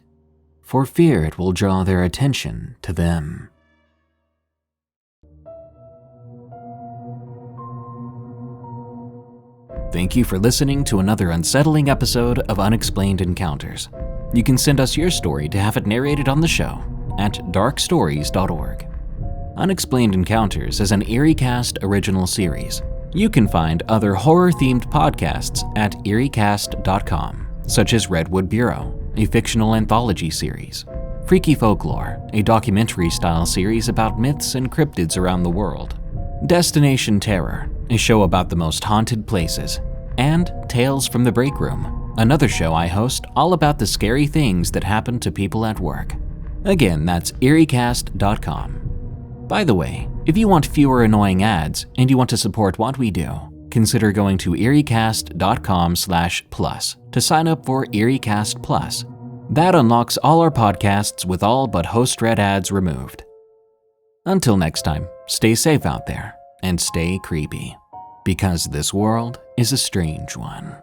for fear it will draw their attention to them. Thank you for listening to another unsettling episode of Unexplained Encounters. You can send us your story to have it narrated on the show at darkstories.org. Unexplained Encounters is an EerieCast original series. You can find other horror-themed podcasts at EerieCast.com, such as Redwood Bureau, a fictional anthology series, Freaky Folklore, a documentary-style series about myths and cryptids around the world, Destination Terror, a show about the most haunted places, and Tales from the Break Room, another show I host all about the scary things that happen to people at work. Again, that's EerieCast.com. By the way, if you want fewer annoying ads and you want to support what we do, consider going to EerieCast.com/plus to sign up for EerieCast Plus. That unlocks all our podcasts with all but host-read ads removed. Until next time, stay safe out there and stay creepy, because this world is a strange one.